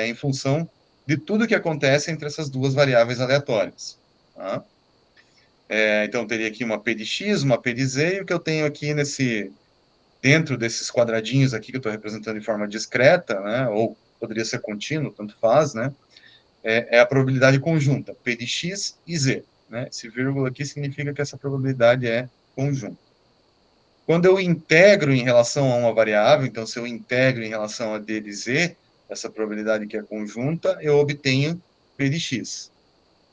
em função de tudo que acontece entre essas duas variáveis aleatórias, tá? Então, teria aqui uma P de X, uma P de Z, e o que eu tenho aqui dentro desses quadradinhos aqui que eu estou representando de forma discreta, né, ou poderia ser contínuo, tanto faz, né, é a probabilidade conjunta, P de X e Z, né, esse vírgula aqui significa que essa probabilidade é conjunta. Quando eu integro em relação a uma variável, então se eu integro em relação a D de Z, essa probabilidade que é conjunta, eu obtenho P de X.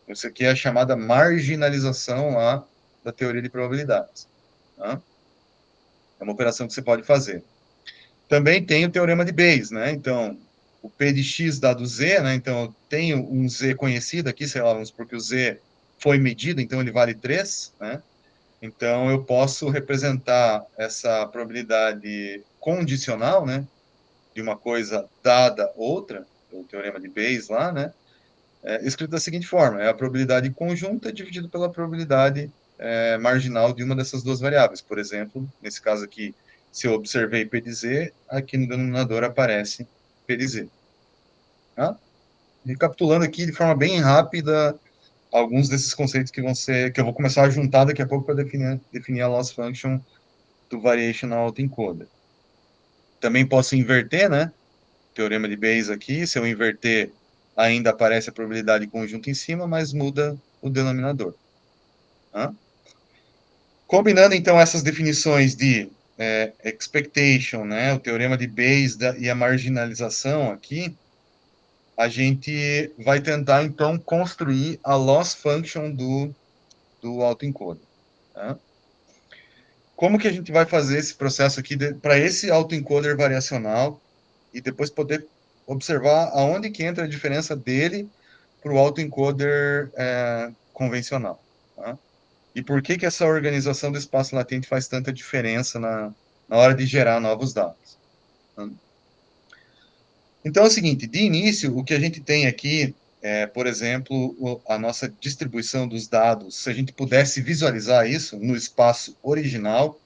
Isso aqui é a chamada marginalização lá da teoria de probabilidades, tá? É uma operação que você pode fazer. Também tem o teorema de Bayes, né? Então, o P de X dado Z, né? Então, eu tenho um Z conhecido aqui, sei lá, vamos supor que o Z foi medido, então ele vale 3, né? Então, eu posso representar essa probabilidade condicional, né? De uma coisa dada outra, o teorema de Bayes lá, né? Escrito da seguinte forma: é a probabilidade conjunta dividido pela probabilidade marginal de uma dessas duas variáveis. Por exemplo, nesse caso aqui, se eu observei P de Z, aqui no denominador aparece P de Z. Tá? Recapitulando aqui de forma bem rápida alguns desses conceitos que eu vou começar a juntar daqui a pouco para definir a loss function do variational autoencoder. Também posso inverter, né? Teorema de Bayes aqui, se eu inverter, ainda aparece a probabilidade conjunta em cima, mas muda o denominador. Tá? Combinando, então, essas definições de expectation, né, o teorema de Bayes e a marginalização aqui, a gente vai tentar, então, construir a loss function do autoencoder. Tá? Como que a gente vai fazer esse processo aqui para esse autoencoder variacional e depois poder observar aonde que entra a diferença dele para o autoencoder convencional, tá? E por que essa organização do espaço latente faz tanta diferença na hora de gerar novos dados, tá? Então é o seguinte, de início, o que a gente tem aqui por exemplo, a nossa distribuição dos dados, se a gente pudesse visualizar isso no espaço original,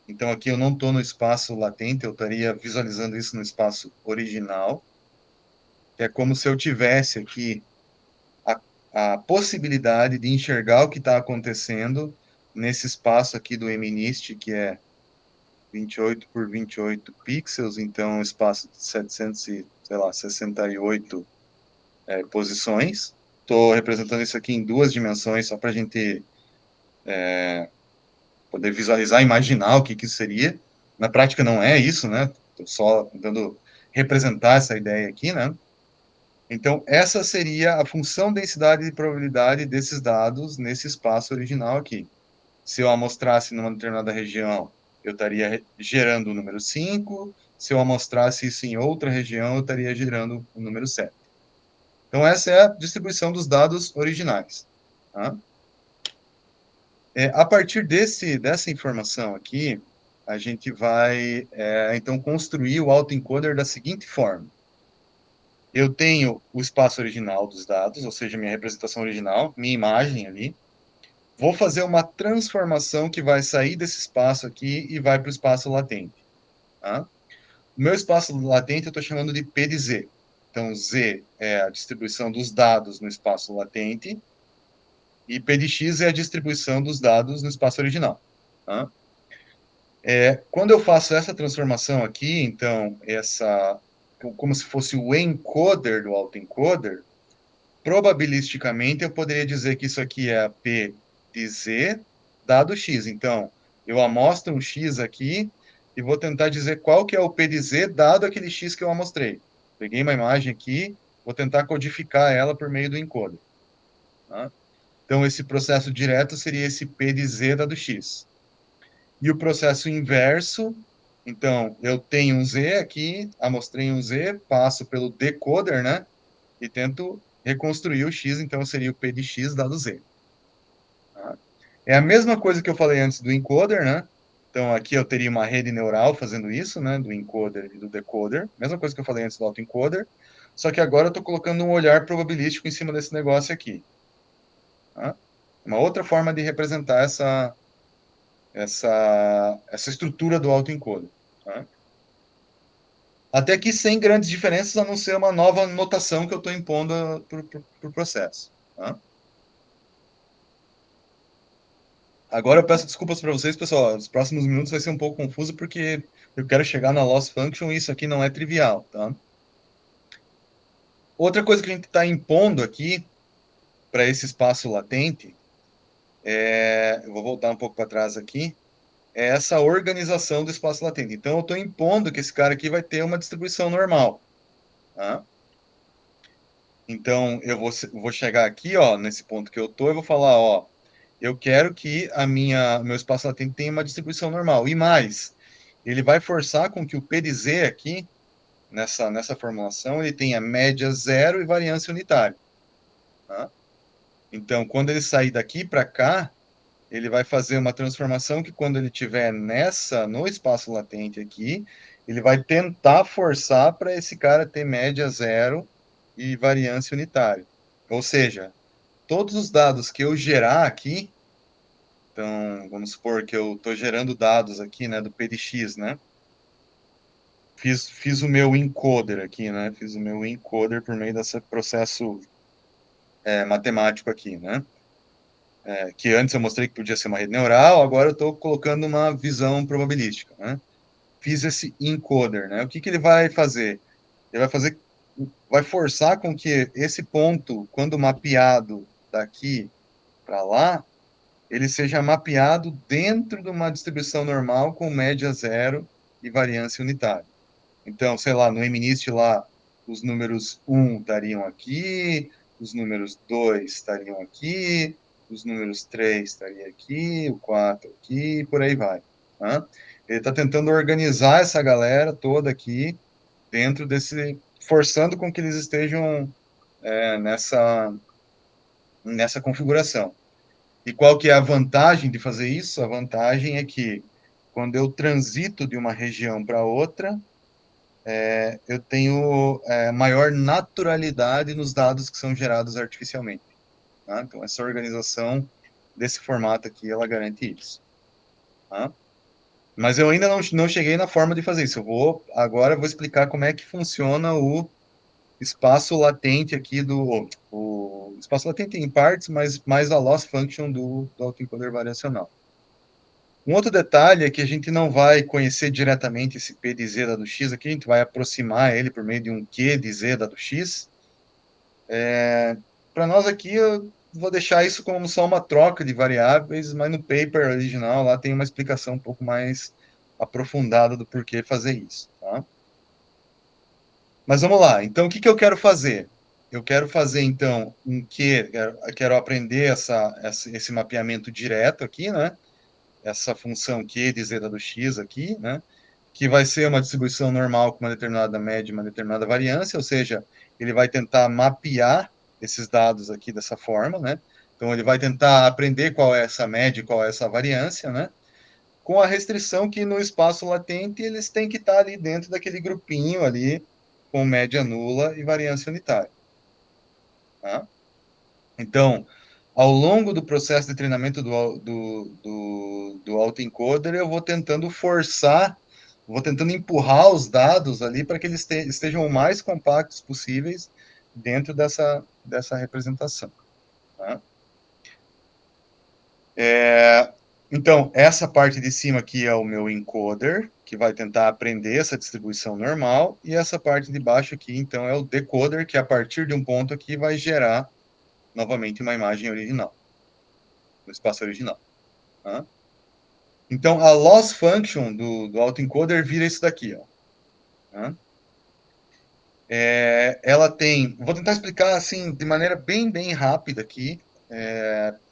então aqui eu não estou no espaço latente, eu estaria visualizando isso no espaço original, que é como se eu tivesse aqui a possibilidade de enxergar o que está acontecendo nesse espaço aqui do MNIST, que é 28 por 28 pixels, então um espaço de 768 posições. Estou representando isso aqui em duas dimensões, só para a gente poder visualizar, imaginar o que isso seria. Na prática não é isso, né? Estou só tentando representar essa ideia aqui, né? Então, essa seria a função densidade de probabilidade desses dados nesse espaço original aqui. Se eu amostrasse numa determinada região, eu estaria gerando o número 5. Se eu amostrasse isso em outra região, eu estaria gerando o número 7. Então, essa é a distribuição dos dados originais. Tá? A partir dessa informação aqui, a gente vai, então, construir o autoencoder da seguinte forma. Eu tenho o espaço original dos dados, ou seja, minha representação original, minha imagem ali. Vou fazer uma transformação que vai sair desse espaço aqui e vai para o espaço latente. Tá? O meu espaço latente eu estou chamando de P de Z. Então, Z é a distribuição dos dados no espaço latente e P de X é a distribuição dos dados no espaço original. Tá? Quando eu faço essa transformação aqui, então, como se fosse o encoder do autoencoder, probabilisticamente eu poderia dizer que isso aqui é a P de Z dado X. Então, eu amostro um X aqui e vou tentar dizer qual que é o P de Z dado aquele X que eu amostrei. Peguei uma imagem aqui vou tentar codificar ela por meio do encoder. Tá? Então, esse processo direto seria esse P de zeta do X. E o processo inverso, então, eu tenho um Z aqui, amostrei um Z, passo pelo decoder, né? E tento reconstruir o X, então seria o P de X dado Z. Tá? É a mesma coisa que eu falei antes do encoder, né? Então, aqui eu teria uma rede neural fazendo isso, né? Do encoder e do decoder. Mesma coisa que eu falei antes do autoencoder. Só que agora eu estou colocando um olhar probabilístico em cima desse negócio aqui. Tá? Uma outra forma de representar essa estrutura do autoencoder. Tá? Até aqui sem grandes diferenças, a não ser uma nova notação que eu estou impondo para o processo. Tá? Agora eu peço desculpas para vocês, pessoal. Os próximos minutos vai ser um pouco confuso, porque eu quero chegar na loss function e isso aqui não é trivial. Tá? Outra coisa que a gente está impondo aqui para esse espaço latente, eu vou voltar um pouco para trás aqui, é essa organização do espaço latente. Então, eu estou impondo que esse cara aqui vai ter uma distribuição normal. Tá? Então, eu vou chegar aqui, ó, nesse ponto que eu estou, e vou falar, ó, eu quero que meu espaço latente tenha uma distribuição normal. E mais, ele vai forçar com que o P de Z aqui, nessa formulação, ele tenha média zero e variância unitária. Tá? Então, quando ele sair daqui para cá, ele vai fazer uma transformação que quando ele estiver no espaço latente aqui, ele vai tentar forçar para esse cara ter média zero e variância unitária. Ou seja, todos os dados que eu gerar aqui, então, vamos supor que eu estou gerando dados aqui, né, do P de X, né? Fiz o meu encoder aqui, né? Fiz o meu encoder por meio desse processo matemático aqui, né? Que antes eu mostrei que podia ser uma rede neural, agora eu estou colocando uma visão probabilística, né? Fiz esse encoder, né? O que ele vai fazer? Ele vai forçar com que esse ponto, quando mapeado daqui para lá, ele seja mapeado dentro de uma distribuição normal com média zero e variância unitária. Então, sei lá, no MNIST lá, os números 1 estariam aqui, os números 2 estariam aqui, os números 3 estariam aqui, o 4 aqui, e por aí vai. Tá? Ele está tentando organizar essa galera toda aqui dentro forçando com que eles estejam nessa configuração. E qual que é a vantagem de fazer isso? A vantagem é que quando eu transito de uma região para outra, eu tenho maior naturalidade nos dados que são gerados artificialmente. Tá? Então, essa organização desse formato aqui, ela garante isso. Tá? Mas eu ainda não cheguei na forma de fazer isso. Agora eu vou explicar como é que funciona o espaço latente aqui o espaço latente em partes, mas mais a loss function do autoencoder variacional. Um outro detalhe é que a gente não vai conhecer diretamente esse P de zeta do X aqui, a gente vai aproximar ele por meio de um Q de zeta do X. Para nós aqui, eu vou deixar isso como só uma troca de variáveis, mas no paper original lá tem uma explicação um pouco mais aprofundada do porquê fazer isso. Tá? Mas vamos lá, então o que eu quero fazer? Eu quero fazer, então, quero aprender esse mapeamento direto aqui, né? Essa função Q de zeta do X aqui, né? Que vai ser uma distribuição normal com uma determinada média e uma determinada variância, ou seja, ele vai tentar mapear esses dados aqui dessa forma, né? Então, ele vai tentar aprender qual é essa média e qual é essa variância, né? Com a restrição que no espaço latente eles têm que estar ali dentro daquele grupinho ali com média nula e variância unitária. Tá? Então, ao longo do processo de treinamento do autoencoder, eu vou tentando empurrar os dados ali para que eles estejam o mais compactos possíveis dentro dessa representação. Tá? Então, essa parte de cima aqui é o meu encoder, que vai tentar aprender essa distribuição normal, e essa parte de baixo aqui, então, é o decoder, que a partir de um ponto aqui vai gerar novamente uma imagem original, no espaço original. Tá? Então, a loss function do autoencoder vira isso daqui, ó. Tá? ela tem... Vou tentar explicar, assim, de maneira bem rápida aqui,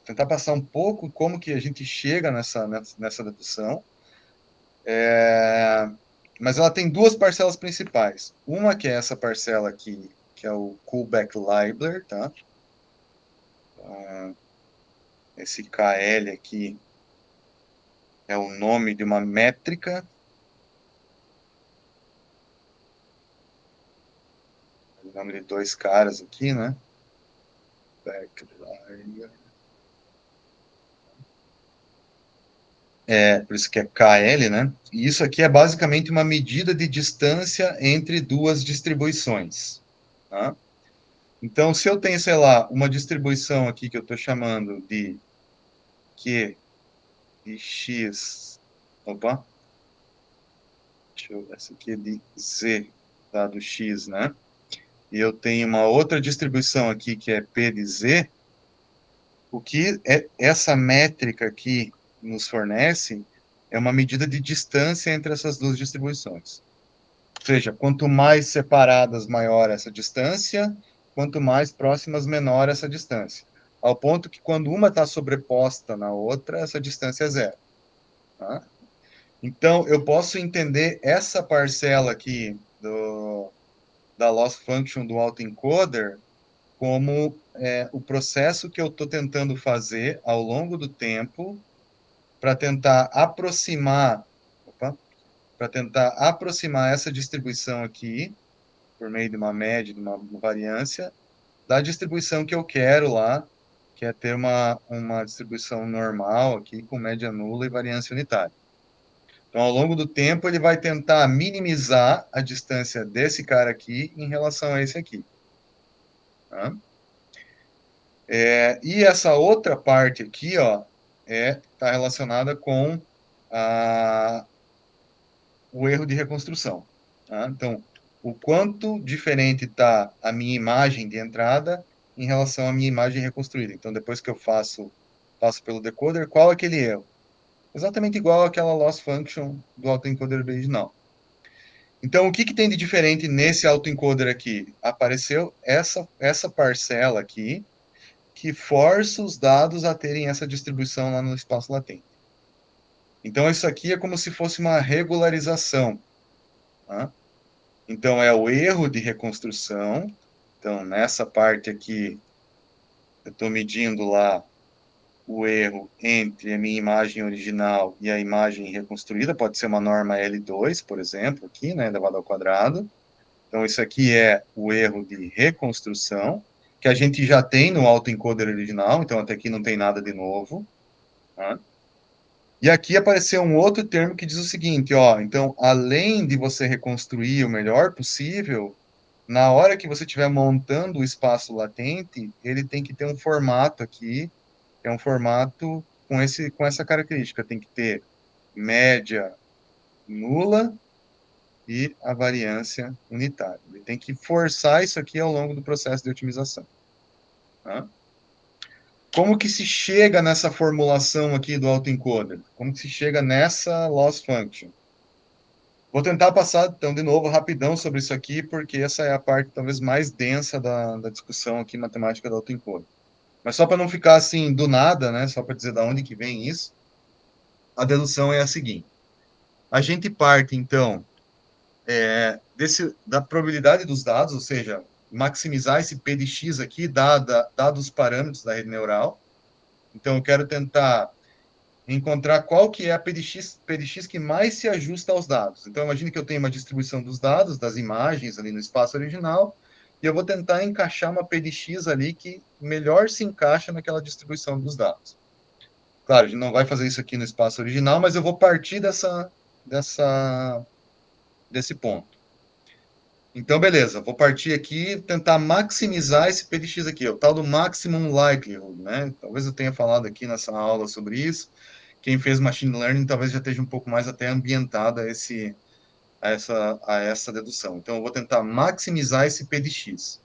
tentar passar um pouco como que a gente chega nessa dedução. Mas ela tem duas parcelas principais. Uma que é essa parcela aqui, que é o Kullback-Leibler, tá? Esse KL aqui é o nome de uma métrica. O nome de dois caras aqui, né? Por isso que é KL, né? E isso aqui é basicamente uma medida de distância entre duas distribuições, tá? Então, se eu tenho, sei lá, uma distribuição aqui que eu estou chamando de Q de X, opa, essa aqui é de Z, dado X, né? E eu tenho uma outra distribuição aqui que é P de Z, o que essa métrica aqui nos fornece é uma medida de distância entre essas duas distribuições. Ou seja, quanto mais separadas, maior essa distância, quanto mais próximas, menor essa distância. Ao ponto que quando uma está sobreposta na outra, essa distância é zero. Tá? Então, eu posso entender essa parcela aqui da loss function do autoencoder como o processo que eu estou tentando fazer ao longo do tempo para tentar aproximar essa distribuição aqui, por meio de uma média, de uma variância, da distribuição que eu quero lá, que é ter uma distribuição normal aqui, com média nula e variância unitária. Então, ao longo do tempo, ele vai tentar minimizar a distância desse cara aqui em relação a esse aqui. Tá? E essa outra parte aqui, ó, está relacionada com o erro de reconstrução. Tá? Então, o quanto diferente está a minha imagem de entrada em relação à minha imagem reconstruída. Então, depois que eu passo pelo decoder, qual é aquele erro? Exatamente igual àquela loss function do autoencoder original. Então, o que tem de diferente nesse autoencoder aqui? Apareceu essa parcela aqui, que força os dados a terem essa distribuição lá no espaço latente. Então, isso aqui é como se fosse uma regularização. Tá? Então, é o erro de reconstrução. Então, nessa parte aqui, eu estou medindo lá o erro entre a minha imagem original e a imagem reconstruída. Pode ser uma norma L2, por exemplo, aqui, né, elevado ao quadrado. Então, isso aqui é o erro de reconstrução, que a gente já tem no autoencoder original, então até aqui não tem nada de novo. Tá? E aqui apareceu um outro termo que diz o seguinte, ó, então, além de você reconstruir o melhor possível, na hora que você estiver montando o espaço latente, ele tem que ter um formato aqui, que é um formato com essa característica, tem que ter média nula e a variância unitária. Ele tem que forçar isso aqui ao longo do processo de otimização. Tá? Como que se chega nessa formulação aqui do autoencoder? Como que se chega nessa loss function? Vou tentar passar, então, de novo, rapidão sobre isso aqui, porque essa é a parte, talvez, mais densa da discussão aqui matemática do autoencoder. Mas só para não ficar, assim, do nada, né, só para dizer de onde que vem isso, a dedução é a seguinte. A gente parte, então, da probabilidade dos dados, ou seja, maximizar esse P de X aqui, dados os parâmetros da rede neural. Então, eu quero tentar encontrar qual que é a PDX que mais se ajusta aos dados. Então, imagine que eu tenho uma distribuição dos dados, das imagens ali no espaço original, e eu vou tentar encaixar uma PDX ali que melhor se encaixa naquela distribuição dos dados. Claro, a gente não vai fazer isso aqui no espaço original, mas eu vou partir desse ponto. Então, beleza, vou partir aqui tentar maximizar esse PDX aqui, o tal do Maximum Likelihood, né? Talvez eu tenha falado aqui nessa aula sobre isso. Quem fez Machine Learning talvez já esteja um pouco mais até ambientado a essa dedução. Então, eu vou tentar maximizar esse PDX.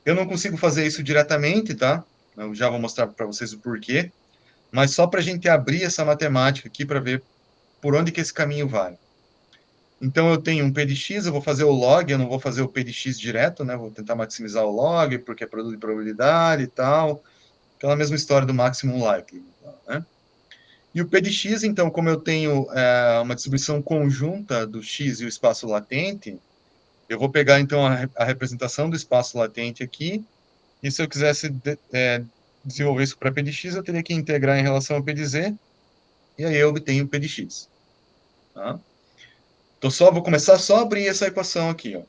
Eu não consigo fazer isso diretamente, tá? Eu já vou mostrar para vocês o porquê, mas só para a gente abrir essa matemática aqui para ver por onde que esse caminho vai. Então, eu tenho um P de x, eu vou fazer o log, eu não vou fazer o P de x direto, né? Vou tentar maximizar o log, porque é produto de probabilidade e tal. Aquela mesma história do maximum likely, né? E o P de x, então, como eu tenho uma distribuição conjunta do x e o espaço latente, eu vou pegar, então, a representação do espaço latente aqui, e se eu quisesse desenvolver isso para P de x, eu teria que integrar em relação ao P de z, e aí eu obtenho o P de x. Tá? Então, vou começar só a abrir essa equação aqui, ó.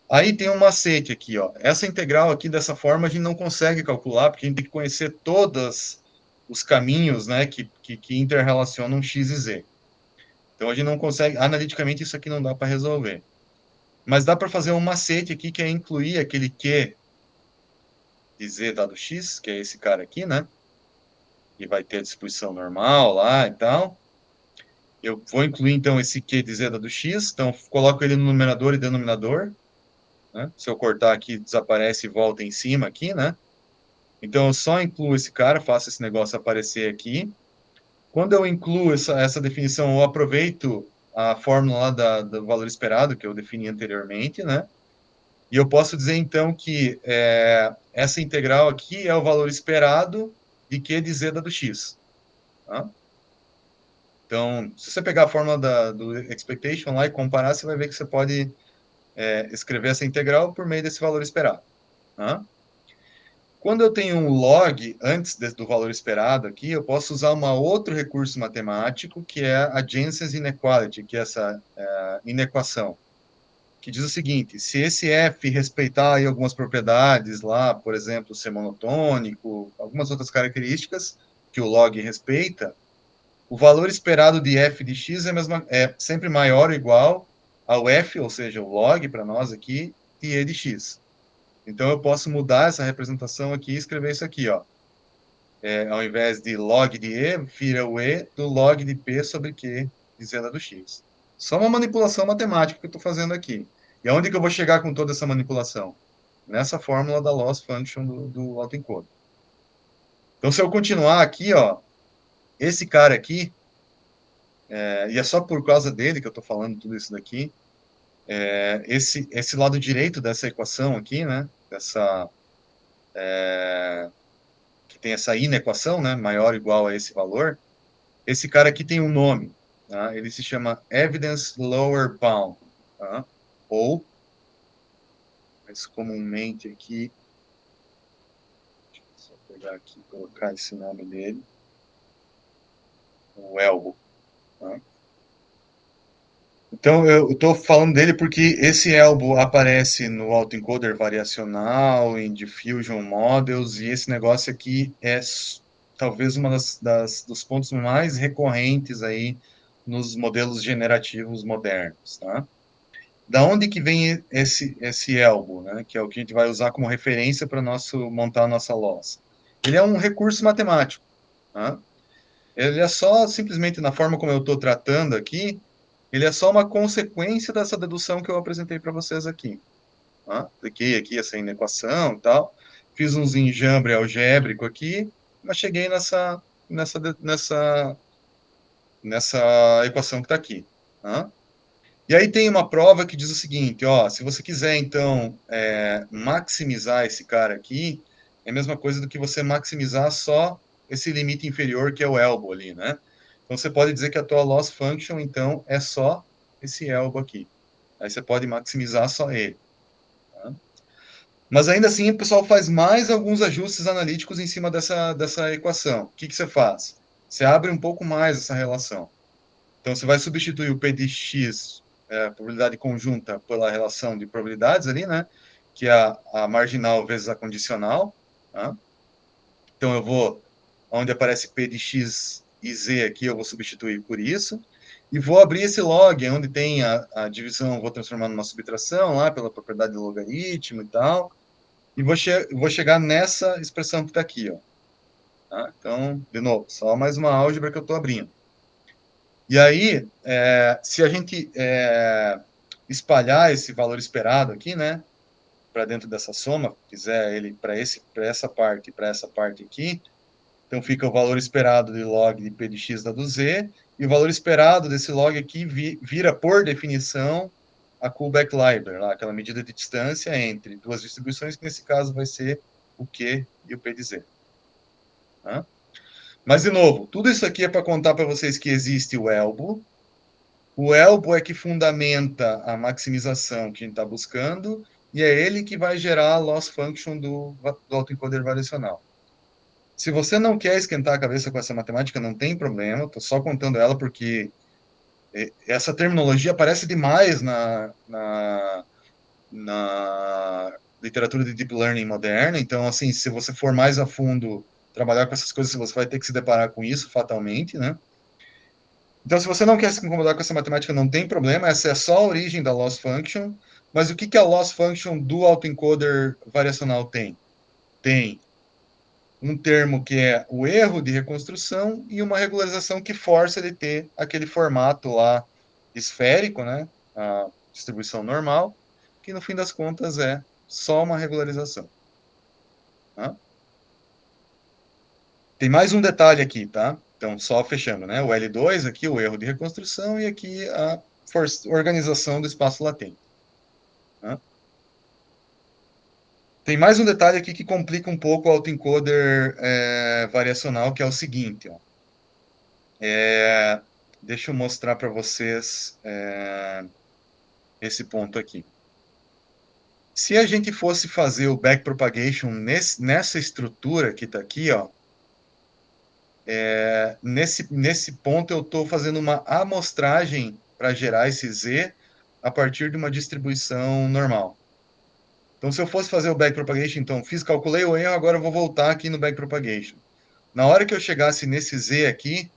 Aí tem um macete aqui, ó. Essa integral aqui, dessa forma, a gente não consegue calcular, porque a gente tem que conhecer todos os caminhos, né, que interrelacionam x e z. Então, a gente não consegue, analiticamente, isso aqui não dá para resolver. Mas dá para fazer um macete aqui, que é incluir aquele q de z dado x, que é esse cara aqui, né? E vai ter a distribuição normal lá e tal. Eu vou incluir, então, esse q de z dado x. Então, coloco ele no numerador e denominador. Né? Se eu cortar aqui, desaparece e volta em cima aqui, né? Então, eu só incluo esse cara, faço esse negócio aparecer aqui. Quando eu incluo essa definição, eu aproveito a fórmula lá do valor esperado, que eu defini anteriormente, né? E eu posso dizer, então, que essa integral aqui é o valor esperado de q de z dado x. Tá? Então, se você pegar a fórmula do expectation lá e comparar, você vai ver que você pode escrever essa integral por meio desse valor esperado. Tá? Quando eu tenho um log antes do valor esperado aqui, eu posso usar um outro recurso matemático, que é a Jensen's Inequality, que é essa inequação, que diz o seguinte: se esse f respeitar aí algumas propriedades lá, por exemplo, ser monotônico, algumas outras características que o log respeita, o valor esperado de f de x é sempre maior ou igual ao f, ou seja, o log para nós aqui, de e de x. Então, eu posso mudar essa representação aqui e escrever isso aqui, ó. Ao invés de log de e, vira o e do log de p sobre q de z do x. Só uma manipulação matemática que eu estou fazendo aqui. E aonde que eu vou chegar com toda essa manipulação? Nessa fórmula da loss function do autoencoder. Então, se eu continuar aqui, ó, esse cara aqui, e é só por causa dele que eu estou falando tudo isso daqui, esse lado direito dessa equação aqui, né, que tem essa inequação, né, maior ou igual a esse valor, esse cara aqui tem um nome, tá? Ele se chama Evidence Lower Bound, tá? Ou, mais comumente aqui, deixa eu só pegar aqui e colocar esse nome dele, o elbow, tá? Então, eu estou falando dele porque esse elbow aparece no autoencoder variacional, em diffusion models, e esse negócio aqui é talvez uma dos pontos mais recorrentes aí nos modelos generativos modernos, tá? Da onde que vem esse elbow, né? Que é o que a gente vai usar como referência para montar a nossa loss. Ele é um recurso matemático, tá? Ele é só, simplesmente, na forma como eu estou tratando aqui, ele é só uma consequência dessa dedução que eu apresentei para vocês aqui. Tá? Apliquei aqui essa inequação e tal, fiz uns enjambre algébrico aqui, mas cheguei nessa equação que está aqui. Tá? E aí tem uma prova que diz o seguinte, ó, se você quiser, então, maximizar esse cara aqui, é a mesma coisa do que você maximizar só esse limite inferior, que é o elbow ali, né? Então, você pode dizer que a tua loss function, então, é só esse elbow aqui. Aí você pode maximizar só ele. Tá? Mas ainda assim, o pessoal faz mais alguns ajustes analíticos em cima dessa equação. O que você faz? Você abre um pouco mais essa relação. Então, você vai substituir o P de x, probabilidade conjunta, pela relação de probabilidades ali, né? Que é a marginal vezes a condicional. Tá? Então, eu vou, onde aparece P de x e z aqui, eu vou substituir por isso. E vou abrir esse log, onde tem a divisão, vou transformar numa subtração lá, pela propriedade do logaritmo e tal. E vou chegar nessa expressão que está aqui, ó. Tá? Então, de novo, só mais uma álgebra que eu estou abrindo. E aí, se a gente espalhar esse valor esperado aqui, né, para dentro dessa soma, quiser ele para essa parte e para essa parte aqui, Então fica o valor esperado de log de P de x dado Z, e o valor esperado desse log aqui vira, por definição, a callback library, lá, aquela medida de distância entre duas distribuições, que nesse caso vai ser o Q e o P de Z. Tá? Mas, de novo, tudo isso aqui é para contar para vocês que existe o elbow. O elbow é que fundamenta a maximização que a gente está buscando, e é ele que vai gerar a loss function do autoencoder variacional. Se você não quer esquentar a cabeça com essa matemática, não tem problema, estou só contando ela porque essa terminologia aparece demais na literatura de Deep Learning moderna, então, assim, se você for mais a fundo trabalhar com essas coisas, você vai ter que se deparar com isso, fatalmente, né? Então, se você não quer se incomodar com essa matemática, não tem problema, essa é só a origem da loss function, mas o que a loss function do autoencoder variacional tem? Tem um termo que é o erro de reconstrução e uma regularização que força ele ter aquele formato lá esférico, né? A distribuição normal, que no fim das contas é só uma regularização. Tá? Tem mais um detalhe aqui, tá? Então, só fechando, né? O L2 aqui, o erro de reconstrução, e aqui a organização do espaço latente. Tá? Tem mais um detalhe aqui que complica um pouco o autoencoder variacional, que é o seguinte, ó. Deixa eu mostrar para vocês esse ponto aqui. Se a gente fosse fazer o backpropagation nessa estrutura que está aqui, ó, nesse ponto eu estou fazendo uma amostragem para gerar esse Z a partir de uma distribuição normal. Então, se eu fosse fazer o backpropagation, então, calculei o erro, agora eu vou voltar aqui no backpropagation. Na hora que eu chegasse nesse Z aqui,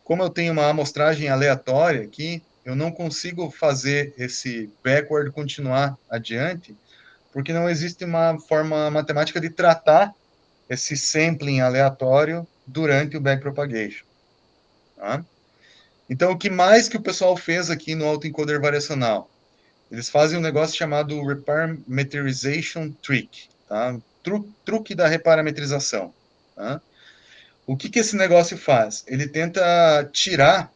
como eu tenho uma amostragem aleatória aqui, eu não consigo fazer esse backward continuar adiante, porque não existe uma forma matemática de tratar esse sampling aleatório durante o backpropagation. Tá? Então, o que mais que o pessoal fez aqui no autoencoder variacional? Eles fazem um negócio chamado reparameterization trick, tá? Truque da reparametrização. Tá? O que esse negócio faz? Ele tenta tirar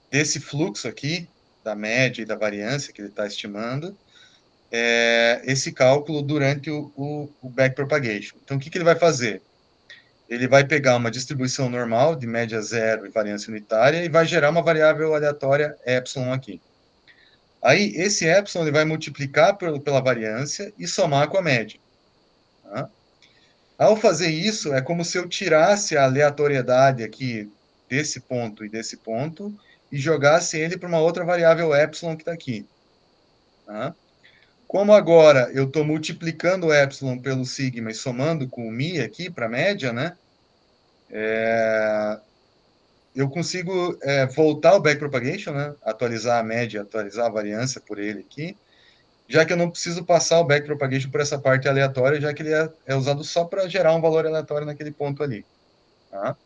desse fluxo aqui, da média e da variância que ele está estimando, esse cálculo durante o backpropagation. Então, o que ele vai fazer? Ele vai pegar uma distribuição normal de média zero e variância unitária e vai gerar uma variável aleatória epsilon aqui. Aí, esse epsilon ele vai multiplicar pela variância e somar com a média. Tá? Ao fazer isso, é como se eu tirasse a aleatoriedade aqui desse ponto e desse ponto e jogasse ele para uma outra variável epsilon que está aqui. Tá? Como agora eu estou multiplicando o epsilon pelo sigma e somando com o mi aqui para a média, né? Eu consigo voltar o backpropagation, né? Atualizar a média, atualizar a variância por ele aqui, já que eu não preciso passar o backpropagation por essa parte aleatória, já que ele é usado só para gerar um valor aleatório naquele ponto ali. Tá?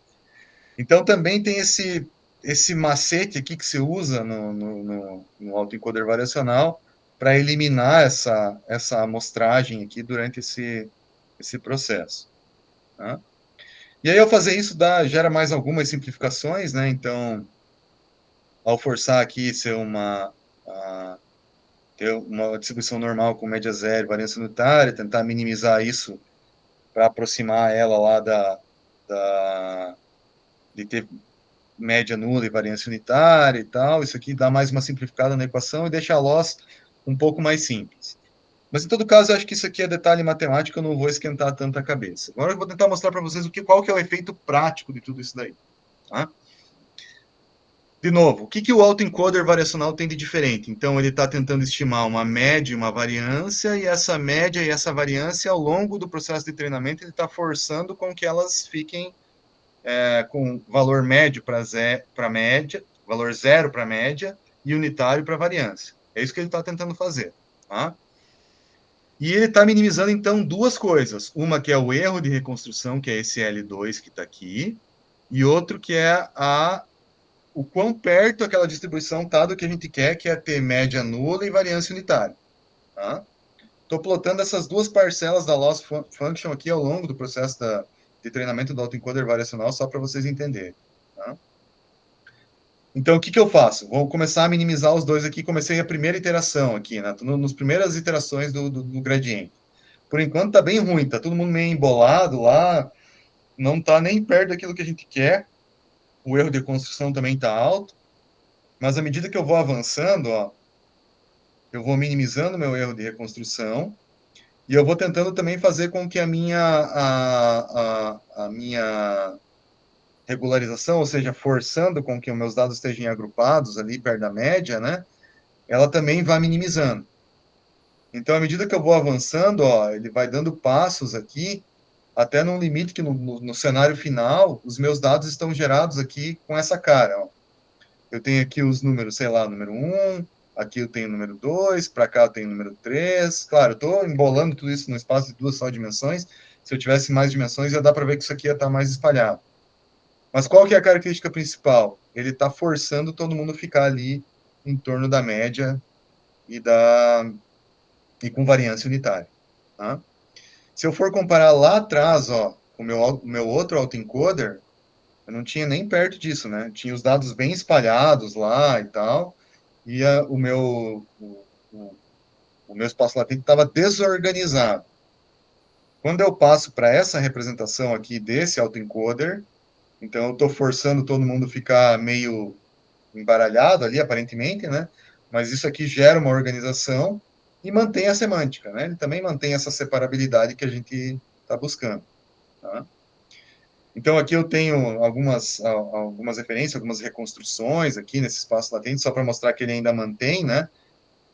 Então, também tem esse macete aqui que se usa no autoencoder variacional para eliminar essa amostragem aqui durante esse processo. Tá? E aí, ao fazer isso, gera mais algumas simplificações, né? Então, ao forçar aqui ter uma distribuição normal com média zero, variância unitária, tentar minimizar isso para aproximar ela lá de ter média nula e variância unitária e tal. Isso aqui dá mais uma simplificada na equação e deixa a loss um pouco mais simples. Mas, em todo caso, eu acho que isso aqui é detalhe matemático, eu não vou esquentar tanta cabeça. Agora eu vou tentar mostrar para vocês qual que é o efeito prático de tudo isso daí. Tá? De novo, o que o autoencoder variacional tem de diferente? Então, ele está tentando estimar uma média e uma variância, e essa média e essa variância, ao longo do processo de treinamento, ele está forçando com que elas fiquem com valor médio para média, valor zero para média, e unitário para variância. É isso que ele está tentando fazer. Tá? E ele está minimizando, então, duas coisas. Uma que é o erro de reconstrução, que é esse L2 que está aqui, e outro que é o quão perto aquela distribuição está do que a gente quer, que é ter média nula e variância unitária. Estou plotando essas duas parcelas da loss function aqui ao longo do processo de treinamento do autoencoder variacional, só para vocês entenderem. Tá? Então, o que eu faço? Vou começar a minimizar os dois aqui. Comecei a primeira iteração aqui, né? Tô nas primeiras iterações do gradiente. Por enquanto, tá bem ruim. Tá todo mundo meio embolado lá. Não tá nem perto daquilo que a gente quer. O erro de construção também tá alto. Mas à medida que eu vou avançando, ó, eu vou minimizando meu erro de reconstrução. E eu vou tentando também fazer com que a minha regularização, ou seja, forçando com que os meus dados estejam agrupados ali perto da média, né? Ela também vai minimizando. Então, à medida que eu vou avançando, ó, ele vai dando passos aqui, até num limite que no cenário final, os meus dados estão gerados aqui com essa cara, ó. Eu tenho aqui os números, sei lá, número 1, aqui eu tenho o número 2, para cá eu tenho o número 3. Claro, eu estou embolando tudo isso no espaço de duas só dimensões. Se eu tivesse mais dimensões, ia dar para ver que isso aqui ia estar mais espalhado. Mas qual que é a característica principal? Ele está forçando todo mundo a ficar ali em torno da média e com variância unitária. Tá? Se eu for comparar lá atrás, ó, com o meu outro autoencoder, eu não tinha nem perto disso, né? Tinha os dados bem espalhados lá e tal, e o meu espaço latente estava desorganizado. Quando eu passo para essa representação aqui desse autoencoder, então eu estou forçando todo mundo a ficar meio embaralhado ali, aparentemente, né? Mas isso aqui gera uma organização e mantém a semântica, né? Ele também mantém essa separabilidade que a gente está buscando, tá? Então, aqui eu tenho algumas referências, algumas reconstruções aqui nesse espaço latente, só para mostrar que ele ainda mantém, né?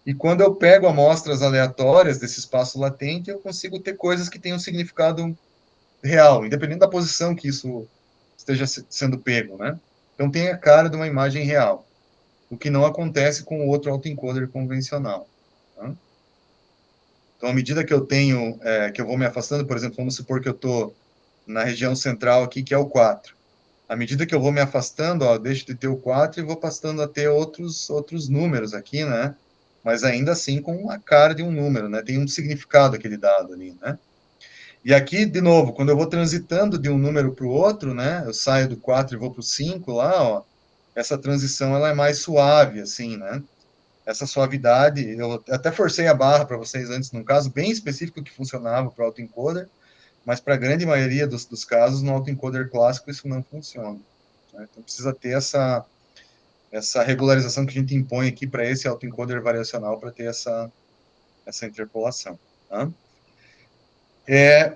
E quando eu pego amostras aleatórias desse espaço latente, eu consigo ter coisas que tenham um significado real, independente da posição que isso esteja sendo pego, né? Então, tem a cara de uma imagem real, o que não acontece com o outro autoencoder convencional, tá? Então, à medida que que eu vou me afastando, por exemplo, vamos supor que eu estou na região central aqui, que é o 4. À medida que eu vou me afastando, ó, eu deixo de ter o 4 e vou passando a ter outros números aqui, né? Mas ainda assim com a cara de um número, né? Tem um significado aquele dado ali, né? E aqui, de novo, quando eu vou transitando de um número para o outro, né? Eu saio do 4 e vou para o 5 lá, ó. Essa transição, ela é mais suave, assim, né? Essa suavidade, eu até forcei a barra para vocês antes, num caso bem específico que funcionava para o autoencoder, mas para a grande maioria dos casos, no autoencoder clássico, isso não funciona, né? Então, precisa ter essa regularização que a gente impõe aqui para esse autoencoder variacional para ter essa interpolação. Tá?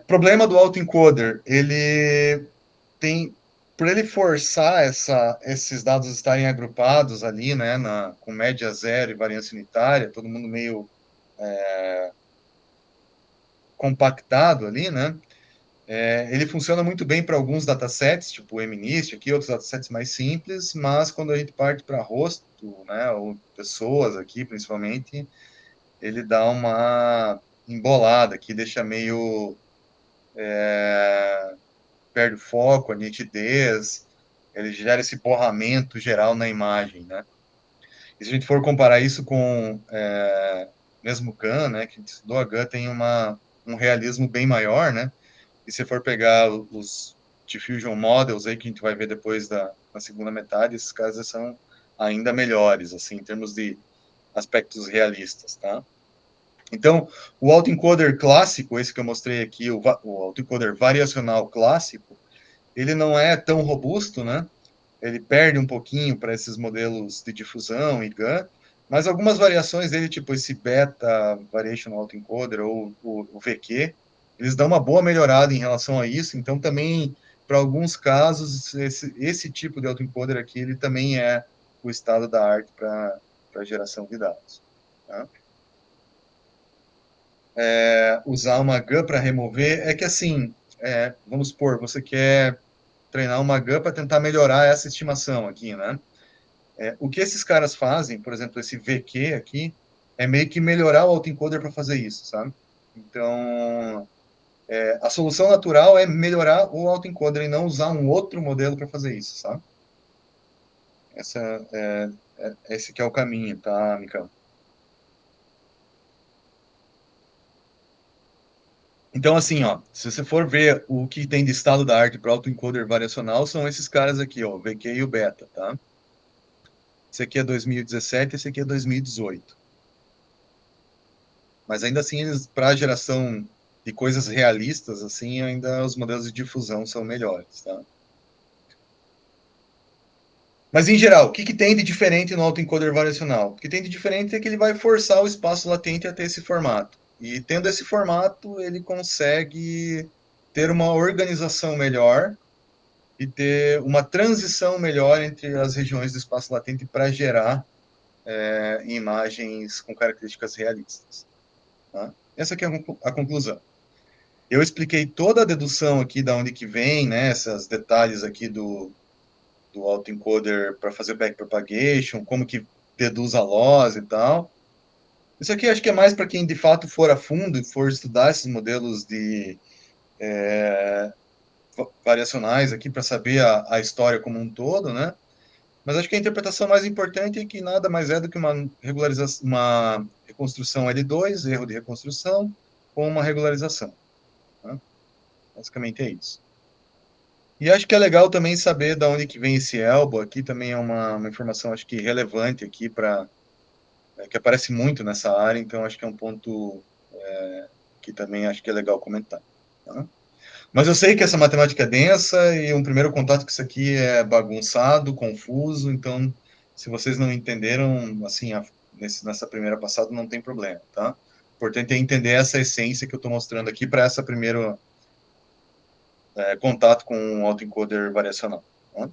Problema do autoencoder, ele tem, por ele forçar esses dados estarem agrupados ali, né, com média zero e variância unitária, todo mundo meio compactado ali, né? Ele funciona muito bem para alguns datasets, tipo o MNIST, aqui, outros datasets mais simples, mas quando a gente parte para rosto, né, ou pessoas aqui, principalmente, ele dá uma embolada aqui, deixa meio... perde o foco, a nitidez, ele gera esse borramento geral na imagem, né? E se a gente for comparar isso com mesmo GAN, né, que a gente estudou, a GAN tem um realismo bem maior, né? E se for pegar os Diffusion Models aí, que a gente vai ver depois na segunda metade, esses casos são ainda melhores, assim, em termos de aspectos realistas, tá? Então, o autoencoder clássico, esse que eu mostrei aqui, o autoencoder variacional clássico, ele não é tão robusto, né? Ele perde um pouquinho para esses modelos de difusão e GAN, mas algumas variações dele, tipo esse Beta Variational Autoencoder ou o VQ, eles dão uma boa melhorada em relação a isso, então também, para alguns casos, esse tipo de autoencoder aqui, ele também é o estado da arte para geração de dados. Tá? Usar uma GAN para remover, é que assim, vamos supor, você quer treinar uma GAN para tentar melhorar essa estimação aqui, né? O que esses caras fazem, por exemplo, esse VQ aqui, é meio que melhorar o autoencoder para fazer isso, sabe? Então, a solução natural é melhorar o autoencoder e não usar um outro modelo para fazer isso, sabe? Esse que é o caminho, tá, Mikael? Então, assim, ó, se você for ver o que tem de estado da arte para autoencoder variacional, são esses caras aqui, ó, o VQ e o beta, tá? Esse aqui é 2017, esse aqui é 2018. Mas ainda assim, para geração de coisas realistas, assim, ainda os modelos de difusão são melhores, tá? Mas, em geral, o que tem de diferente no autoencoder variacional? O que tem de diferente é que ele vai forçar o espaço latente a ter esse formato. E tendo esse formato, ele consegue ter uma organização melhor e ter uma transição melhor entre as regiões do espaço latente para gerar imagens com características realistas. Tá? Essa aqui é a conclusão. Eu expliquei toda a dedução aqui da onde que vem, né, esses detalhes aqui do autoencoder para fazer backpropagation, como que deduz a loss e tal. Isso aqui acho que é mais para quem de fato for a fundo e for estudar esses modelos de variacionais aqui para saber a história como um todo, né? Mas acho que a interpretação mais importante é que nada mais é do que uma regularização, uma reconstrução L2, erro de reconstrução, com uma regularização. Né? Basicamente é isso. E acho que é legal também saber de onde que vem esse elbow aqui, também é uma informação, acho que relevante aqui, que aparece muito nessa área, então acho que é um ponto que também acho que é legal comentar. Tá? Mas eu sei que essa matemática é densa e um primeiro contato com isso aqui é bagunçado, confuso, então se vocês não entenderam, assim, nessa primeira passada, não tem problema, tá? O importante é entender essa essência que eu estou mostrando aqui para essa primeiro contato com o autoencoder variacional. Tá?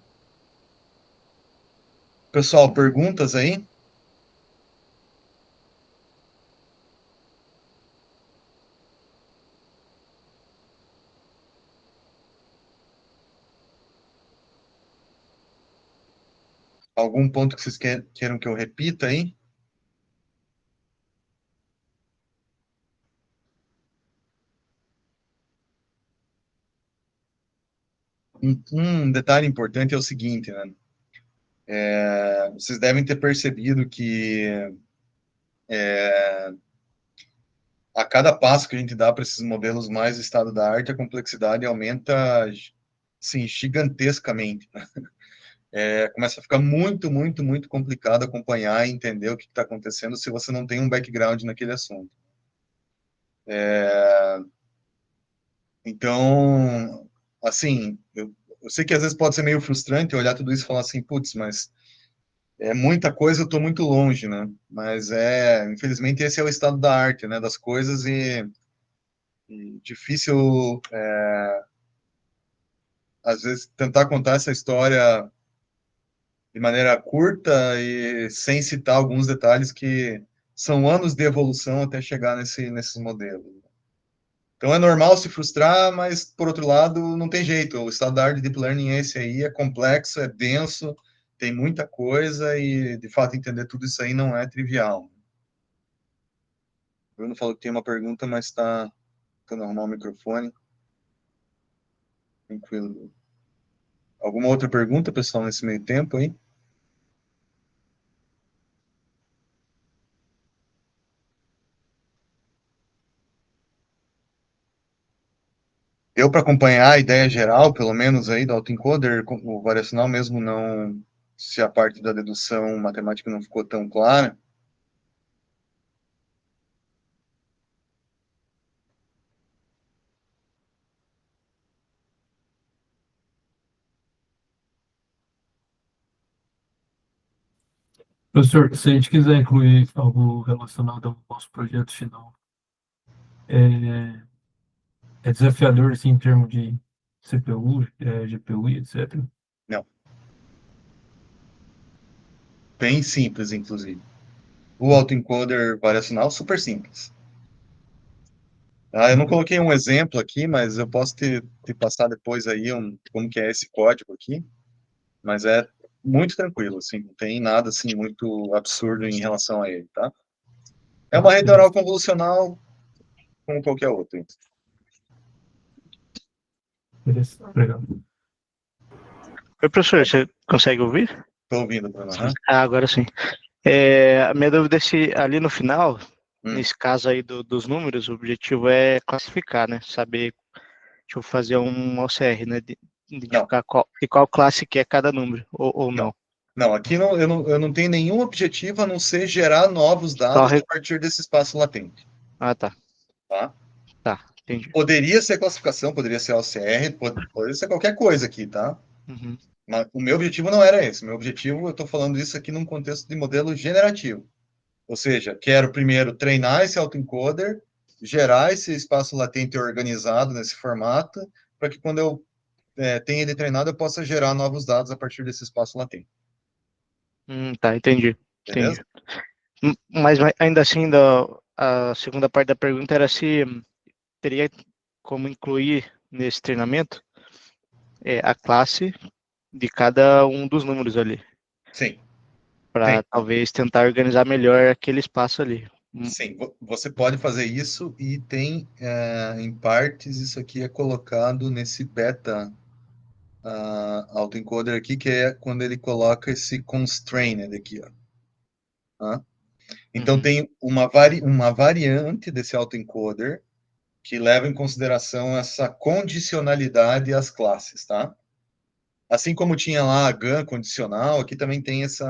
Pessoal, perguntas aí? Algum ponto que vocês queiram que eu repita aí? Um detalhe importante é o seguinte, né? Vocês devem ter percebido que a cada passo que a gente dá para esses modelos mais estado da arte, a complexidade aumenta, assim, gigantescamente. Começa a ficar muito, muito, muito complicado acompanhar e entender o que está acontecendo se você não tem um background naquele assunto. Então, assim, eu sei que às vezes pode ser meio frustrante olhar tudo isso e falar assim, putz, mas é muita coisa, eu estou muito longe, né? Mas infelizmente esse é o estado da arte, né? Das coisas e difícil, às vezes, tentar contar essa história de maneira curta e sem citar alguns detalhes que são anos de evolução até chegar nesses modelos. Então é normal se frustrar, mas por outro lado não tem jeito. O estado da arte de Deep Learning esse aí é complexo, é denso, tem muita coisa e de fato entender tudo isso aí não é trivial. O Bruno falou que tem uma pergunta, mas está tentando arrumar o microfone. Tranquilo. Alguma outra pergunta, pessoal, nesse meio tempo aí? Eu, para acompanhar a ideia geral, pelo menos aí do autoencoder, o variacional mesmo não, se a parte da dedução matemática não ficou tão clara. Professor, se a gente quiser incluir algo relacionado ao nosso projeto final, é desafiador, assim, em termos de CPU, GPU e etc. Não. Bem simples, inclusive. O autoencoder variacional, super simples. Eu não coloquei um exemplo aqui, mas eu posso te passar depois aí como que é esse código aqui. Mas é muito tranquilo, assim, não tem nada assim muito absurdo em relação a ele, tá? É uma rede neural convolucional como qualquer outra. Beleza, obrigado. Oi, professor, você consegue ouvir? Estou ouvindo, Bruno. Agora sim. A minha dúvida é se ali no final nesse caso aí dos números, o objetivo é classificar, né? Saber, tipo, fazer um OCR, né? Identificar qual classe que é cada número, ou não. Não, aqui eu não tenho nenhum objetivo a não ser gerar novos dados a partir desse espaço latente. Ah, tá. Tá? Tá, entendi. Poderia ser classificação, poderia ser OCR, poderia ser qualquer coisa aqui, tá? Uhum. Mas o meu objetivo não era esse. O meu objetivo, eu estou falando isso aqui num contexto de modelo generativo. Ou seja, quero primeiro treinar esse autoencoder, gerar esse espaço latente organizado nesse formato, para que quando eu tenha ele treinado, eu possa gerar novos dados a partir desse espaço latente. Tá, entendi. Beleza? Mas ainda assim, a segunda parte da pergunta era se teria como incluir nesse treinamento a classe de cada um dos números ali. Sim. Para talvez tentar organizar melhor aquele espaço ali. Sim, você pode fazer isso e tem, em partes, isso aqui é colocado nesse beta autoencoder aqui, que é quando ele coloca esse constrained aqui, ó. Tá? Então, tem uma variante desse autoencoder que leva em consideração essa condicionalidade às classes, tá? Assim como tinha lá a GAN condicional, aqui também tem isso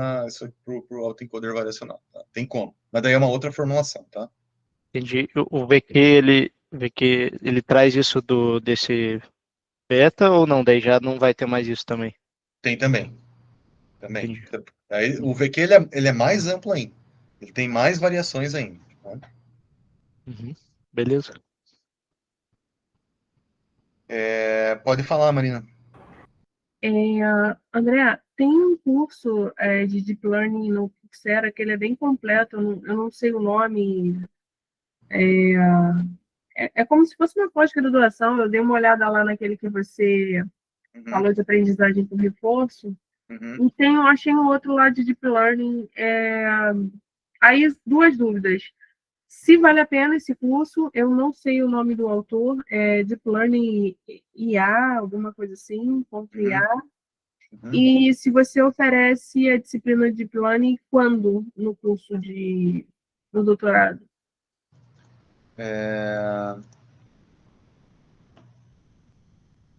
para o autoencoder variacional. Tá? Tem como. Mas daí é uma outra formulação, tá? Entendi. O VQ, ele traz isso desse beta ou não? Daí já não vai ter mais isso também? Tem também. Entendi. Aí, o VQ ele é mais amplo ainda. Ele tem mais variações ainda. Tá? Beleza. Pode falar, Marina. André, tem um curso de Deep Learning no Coursera que ele é bem completo, eu não sei o nome. É como se fosse uma pós-graduação, eu dei uma olhada lá naquele que você falou de aprendizagem por reforço, Uhum. e eu achei um outro lá de Deep Learning. Aí, duas dúvidas. Se vale a pena esse curso, eu não sei o nome do autor, Deep Learning IA, alguma coisa assim, .IA. E se você oferece a disciplina de Deep Learning quando no curso no doutorado?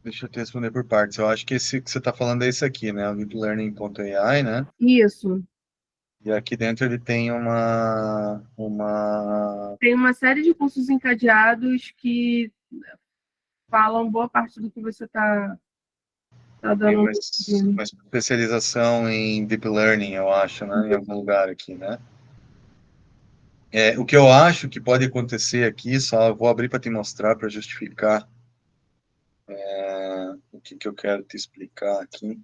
Deixa eu te responder por partes. Eu acho que esse que você está falando é esse aqui, né? O deeplearning.ai, né? Isso. E aqui dentro ele tem uma... Tem uma série de cursos encadeados que falam boa parte do que você está Tem dando. uma especialização em deep learning, eu acho, né? Em algum lugar aqui, né? O que eu acho que pode acontecer aqui, só vou abrir para te mostrar, para justificar o que eu quero te explicar aqui.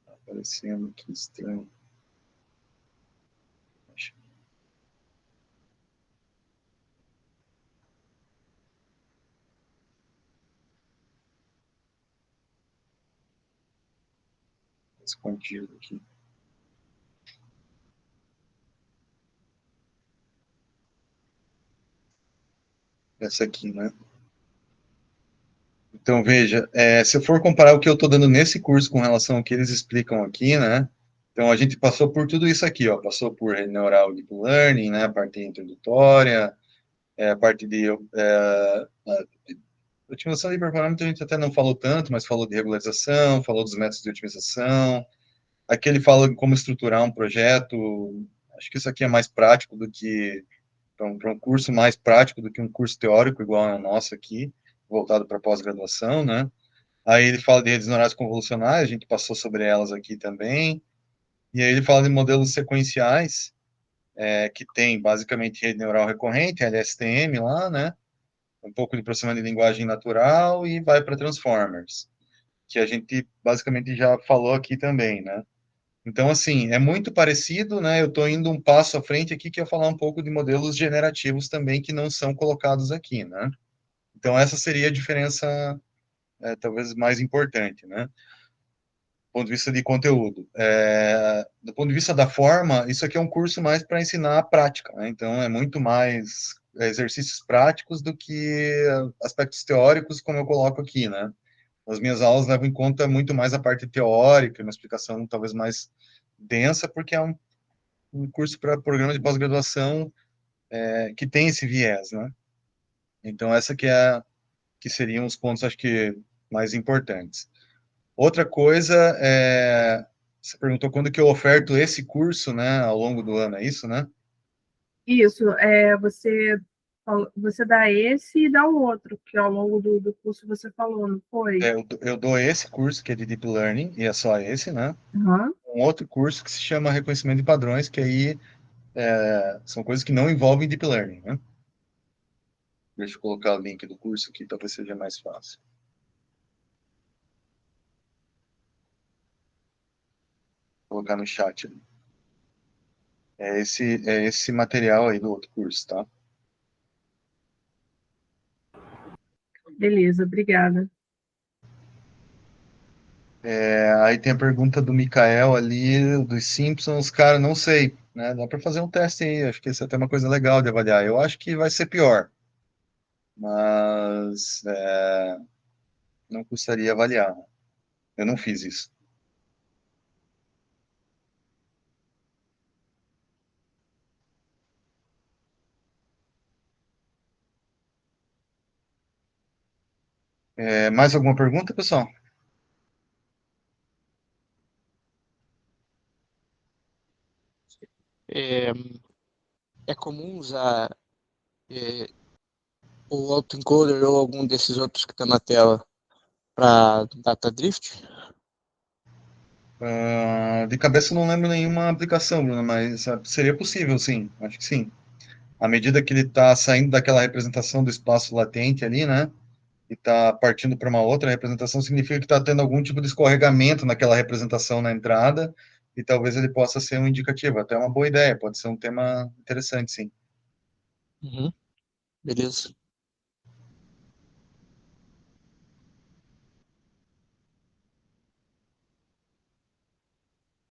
Tá aparecendo aqui estranho. Escondido aqui. Essa aqui, né? Então, veja, se eu for comparar o que eu estou dando nesse curso com relação ao que eles explicam aqui, né? Então, a gente passou por tudo isso aqui, ó. Passou por rede neural deep learning, né? A parte introdutória, a parte de otimização de performance, a gente até não falou tanto, mas falou de regularização, falou dos métodos de otimização. Aqui ele fala como estruturar um projeto. Acho que isso aqui é mais prático do que... para um curso mais prático do que um curso teórico, igual é o nosso aqui, voltado para pós-graduação, né? Aí ele fala de redes neurais convolucionais, a gente passou sobre elas aqui também. E aí ele fala de modelos sequenciais, que tem basicamente rede neural recorrente, LSTM lá, né? Um pouco de processamento de linguagem natural e vai para transformers, que a gente basicamente já falou aqui também, né? Então, assim, é muito parecido, né? Eu estou indo um passo à frente aqui, que é falar um pouco de modelos generativos também, que não são colocados aqui, né? Então, essa seria a diferença, talvez, mais importante, né? Do ponto de vista de conteúdo. Do ponto de vista da forma, isso aqui é um curso mais para ensinar a prática, né? Então, é muito mais exercícios práticos do que aspectos teóricos, como eu coloco aqui, né? As minhas aulas levam em conta muito mais a parte teórica, uma explicação talvez mais densa, porque é um curso para programa de pós-graduação que tem esse viés, né? Então, essa que seriam os pontos, acho que, mais importantes. Outra coisa, você perguntou quando que eu oferto esse curso, né, ao longo do ano, é isso, né? Isso, você dá esse e dá um outro, que ao longo do curso você falou, não foi? Eu dou esse curso, que é de Deep Learning, e é só esse, né? Aham. Um outro curso que se chama Reconhecimento de Padrões, que aí são coisas que não envolvem Deep Learning, né? Deixa eu colocar o link do curso aqui, talvez seja mais fácil. Vou colocar no chat ali. É esse material aí do outro curso, tá? Beleza, obrigada. Aí tem a pergunta do Mikael ali, dos Simpsons. Cara, não sei, né? Dá para fazer um teste aí, acho que isso é até uma coisa legal de avaliar. Eu acho que vai ser pior, mas não custaria avaliar. Eu não fiz isso. Mais alguma pergunta, pessoal? É, é comum usar o autoencoder ou algum desses outros que está na tela para data drift? De cabeça eu não lembro nenhuma aplicação, Bruno, mas seria possível, sim. Acho que sim. À medida que ele está saindo daquela representação do espaço latente ali, né? E está partindo para uma outra representação, significa que está tendo algum tipo de escorregamento naquela representação na entrada, e talvez ele possa ser um indicativo. Até uma boa ideia, pode ser um tema interessante, sim. Uhum. Beleza.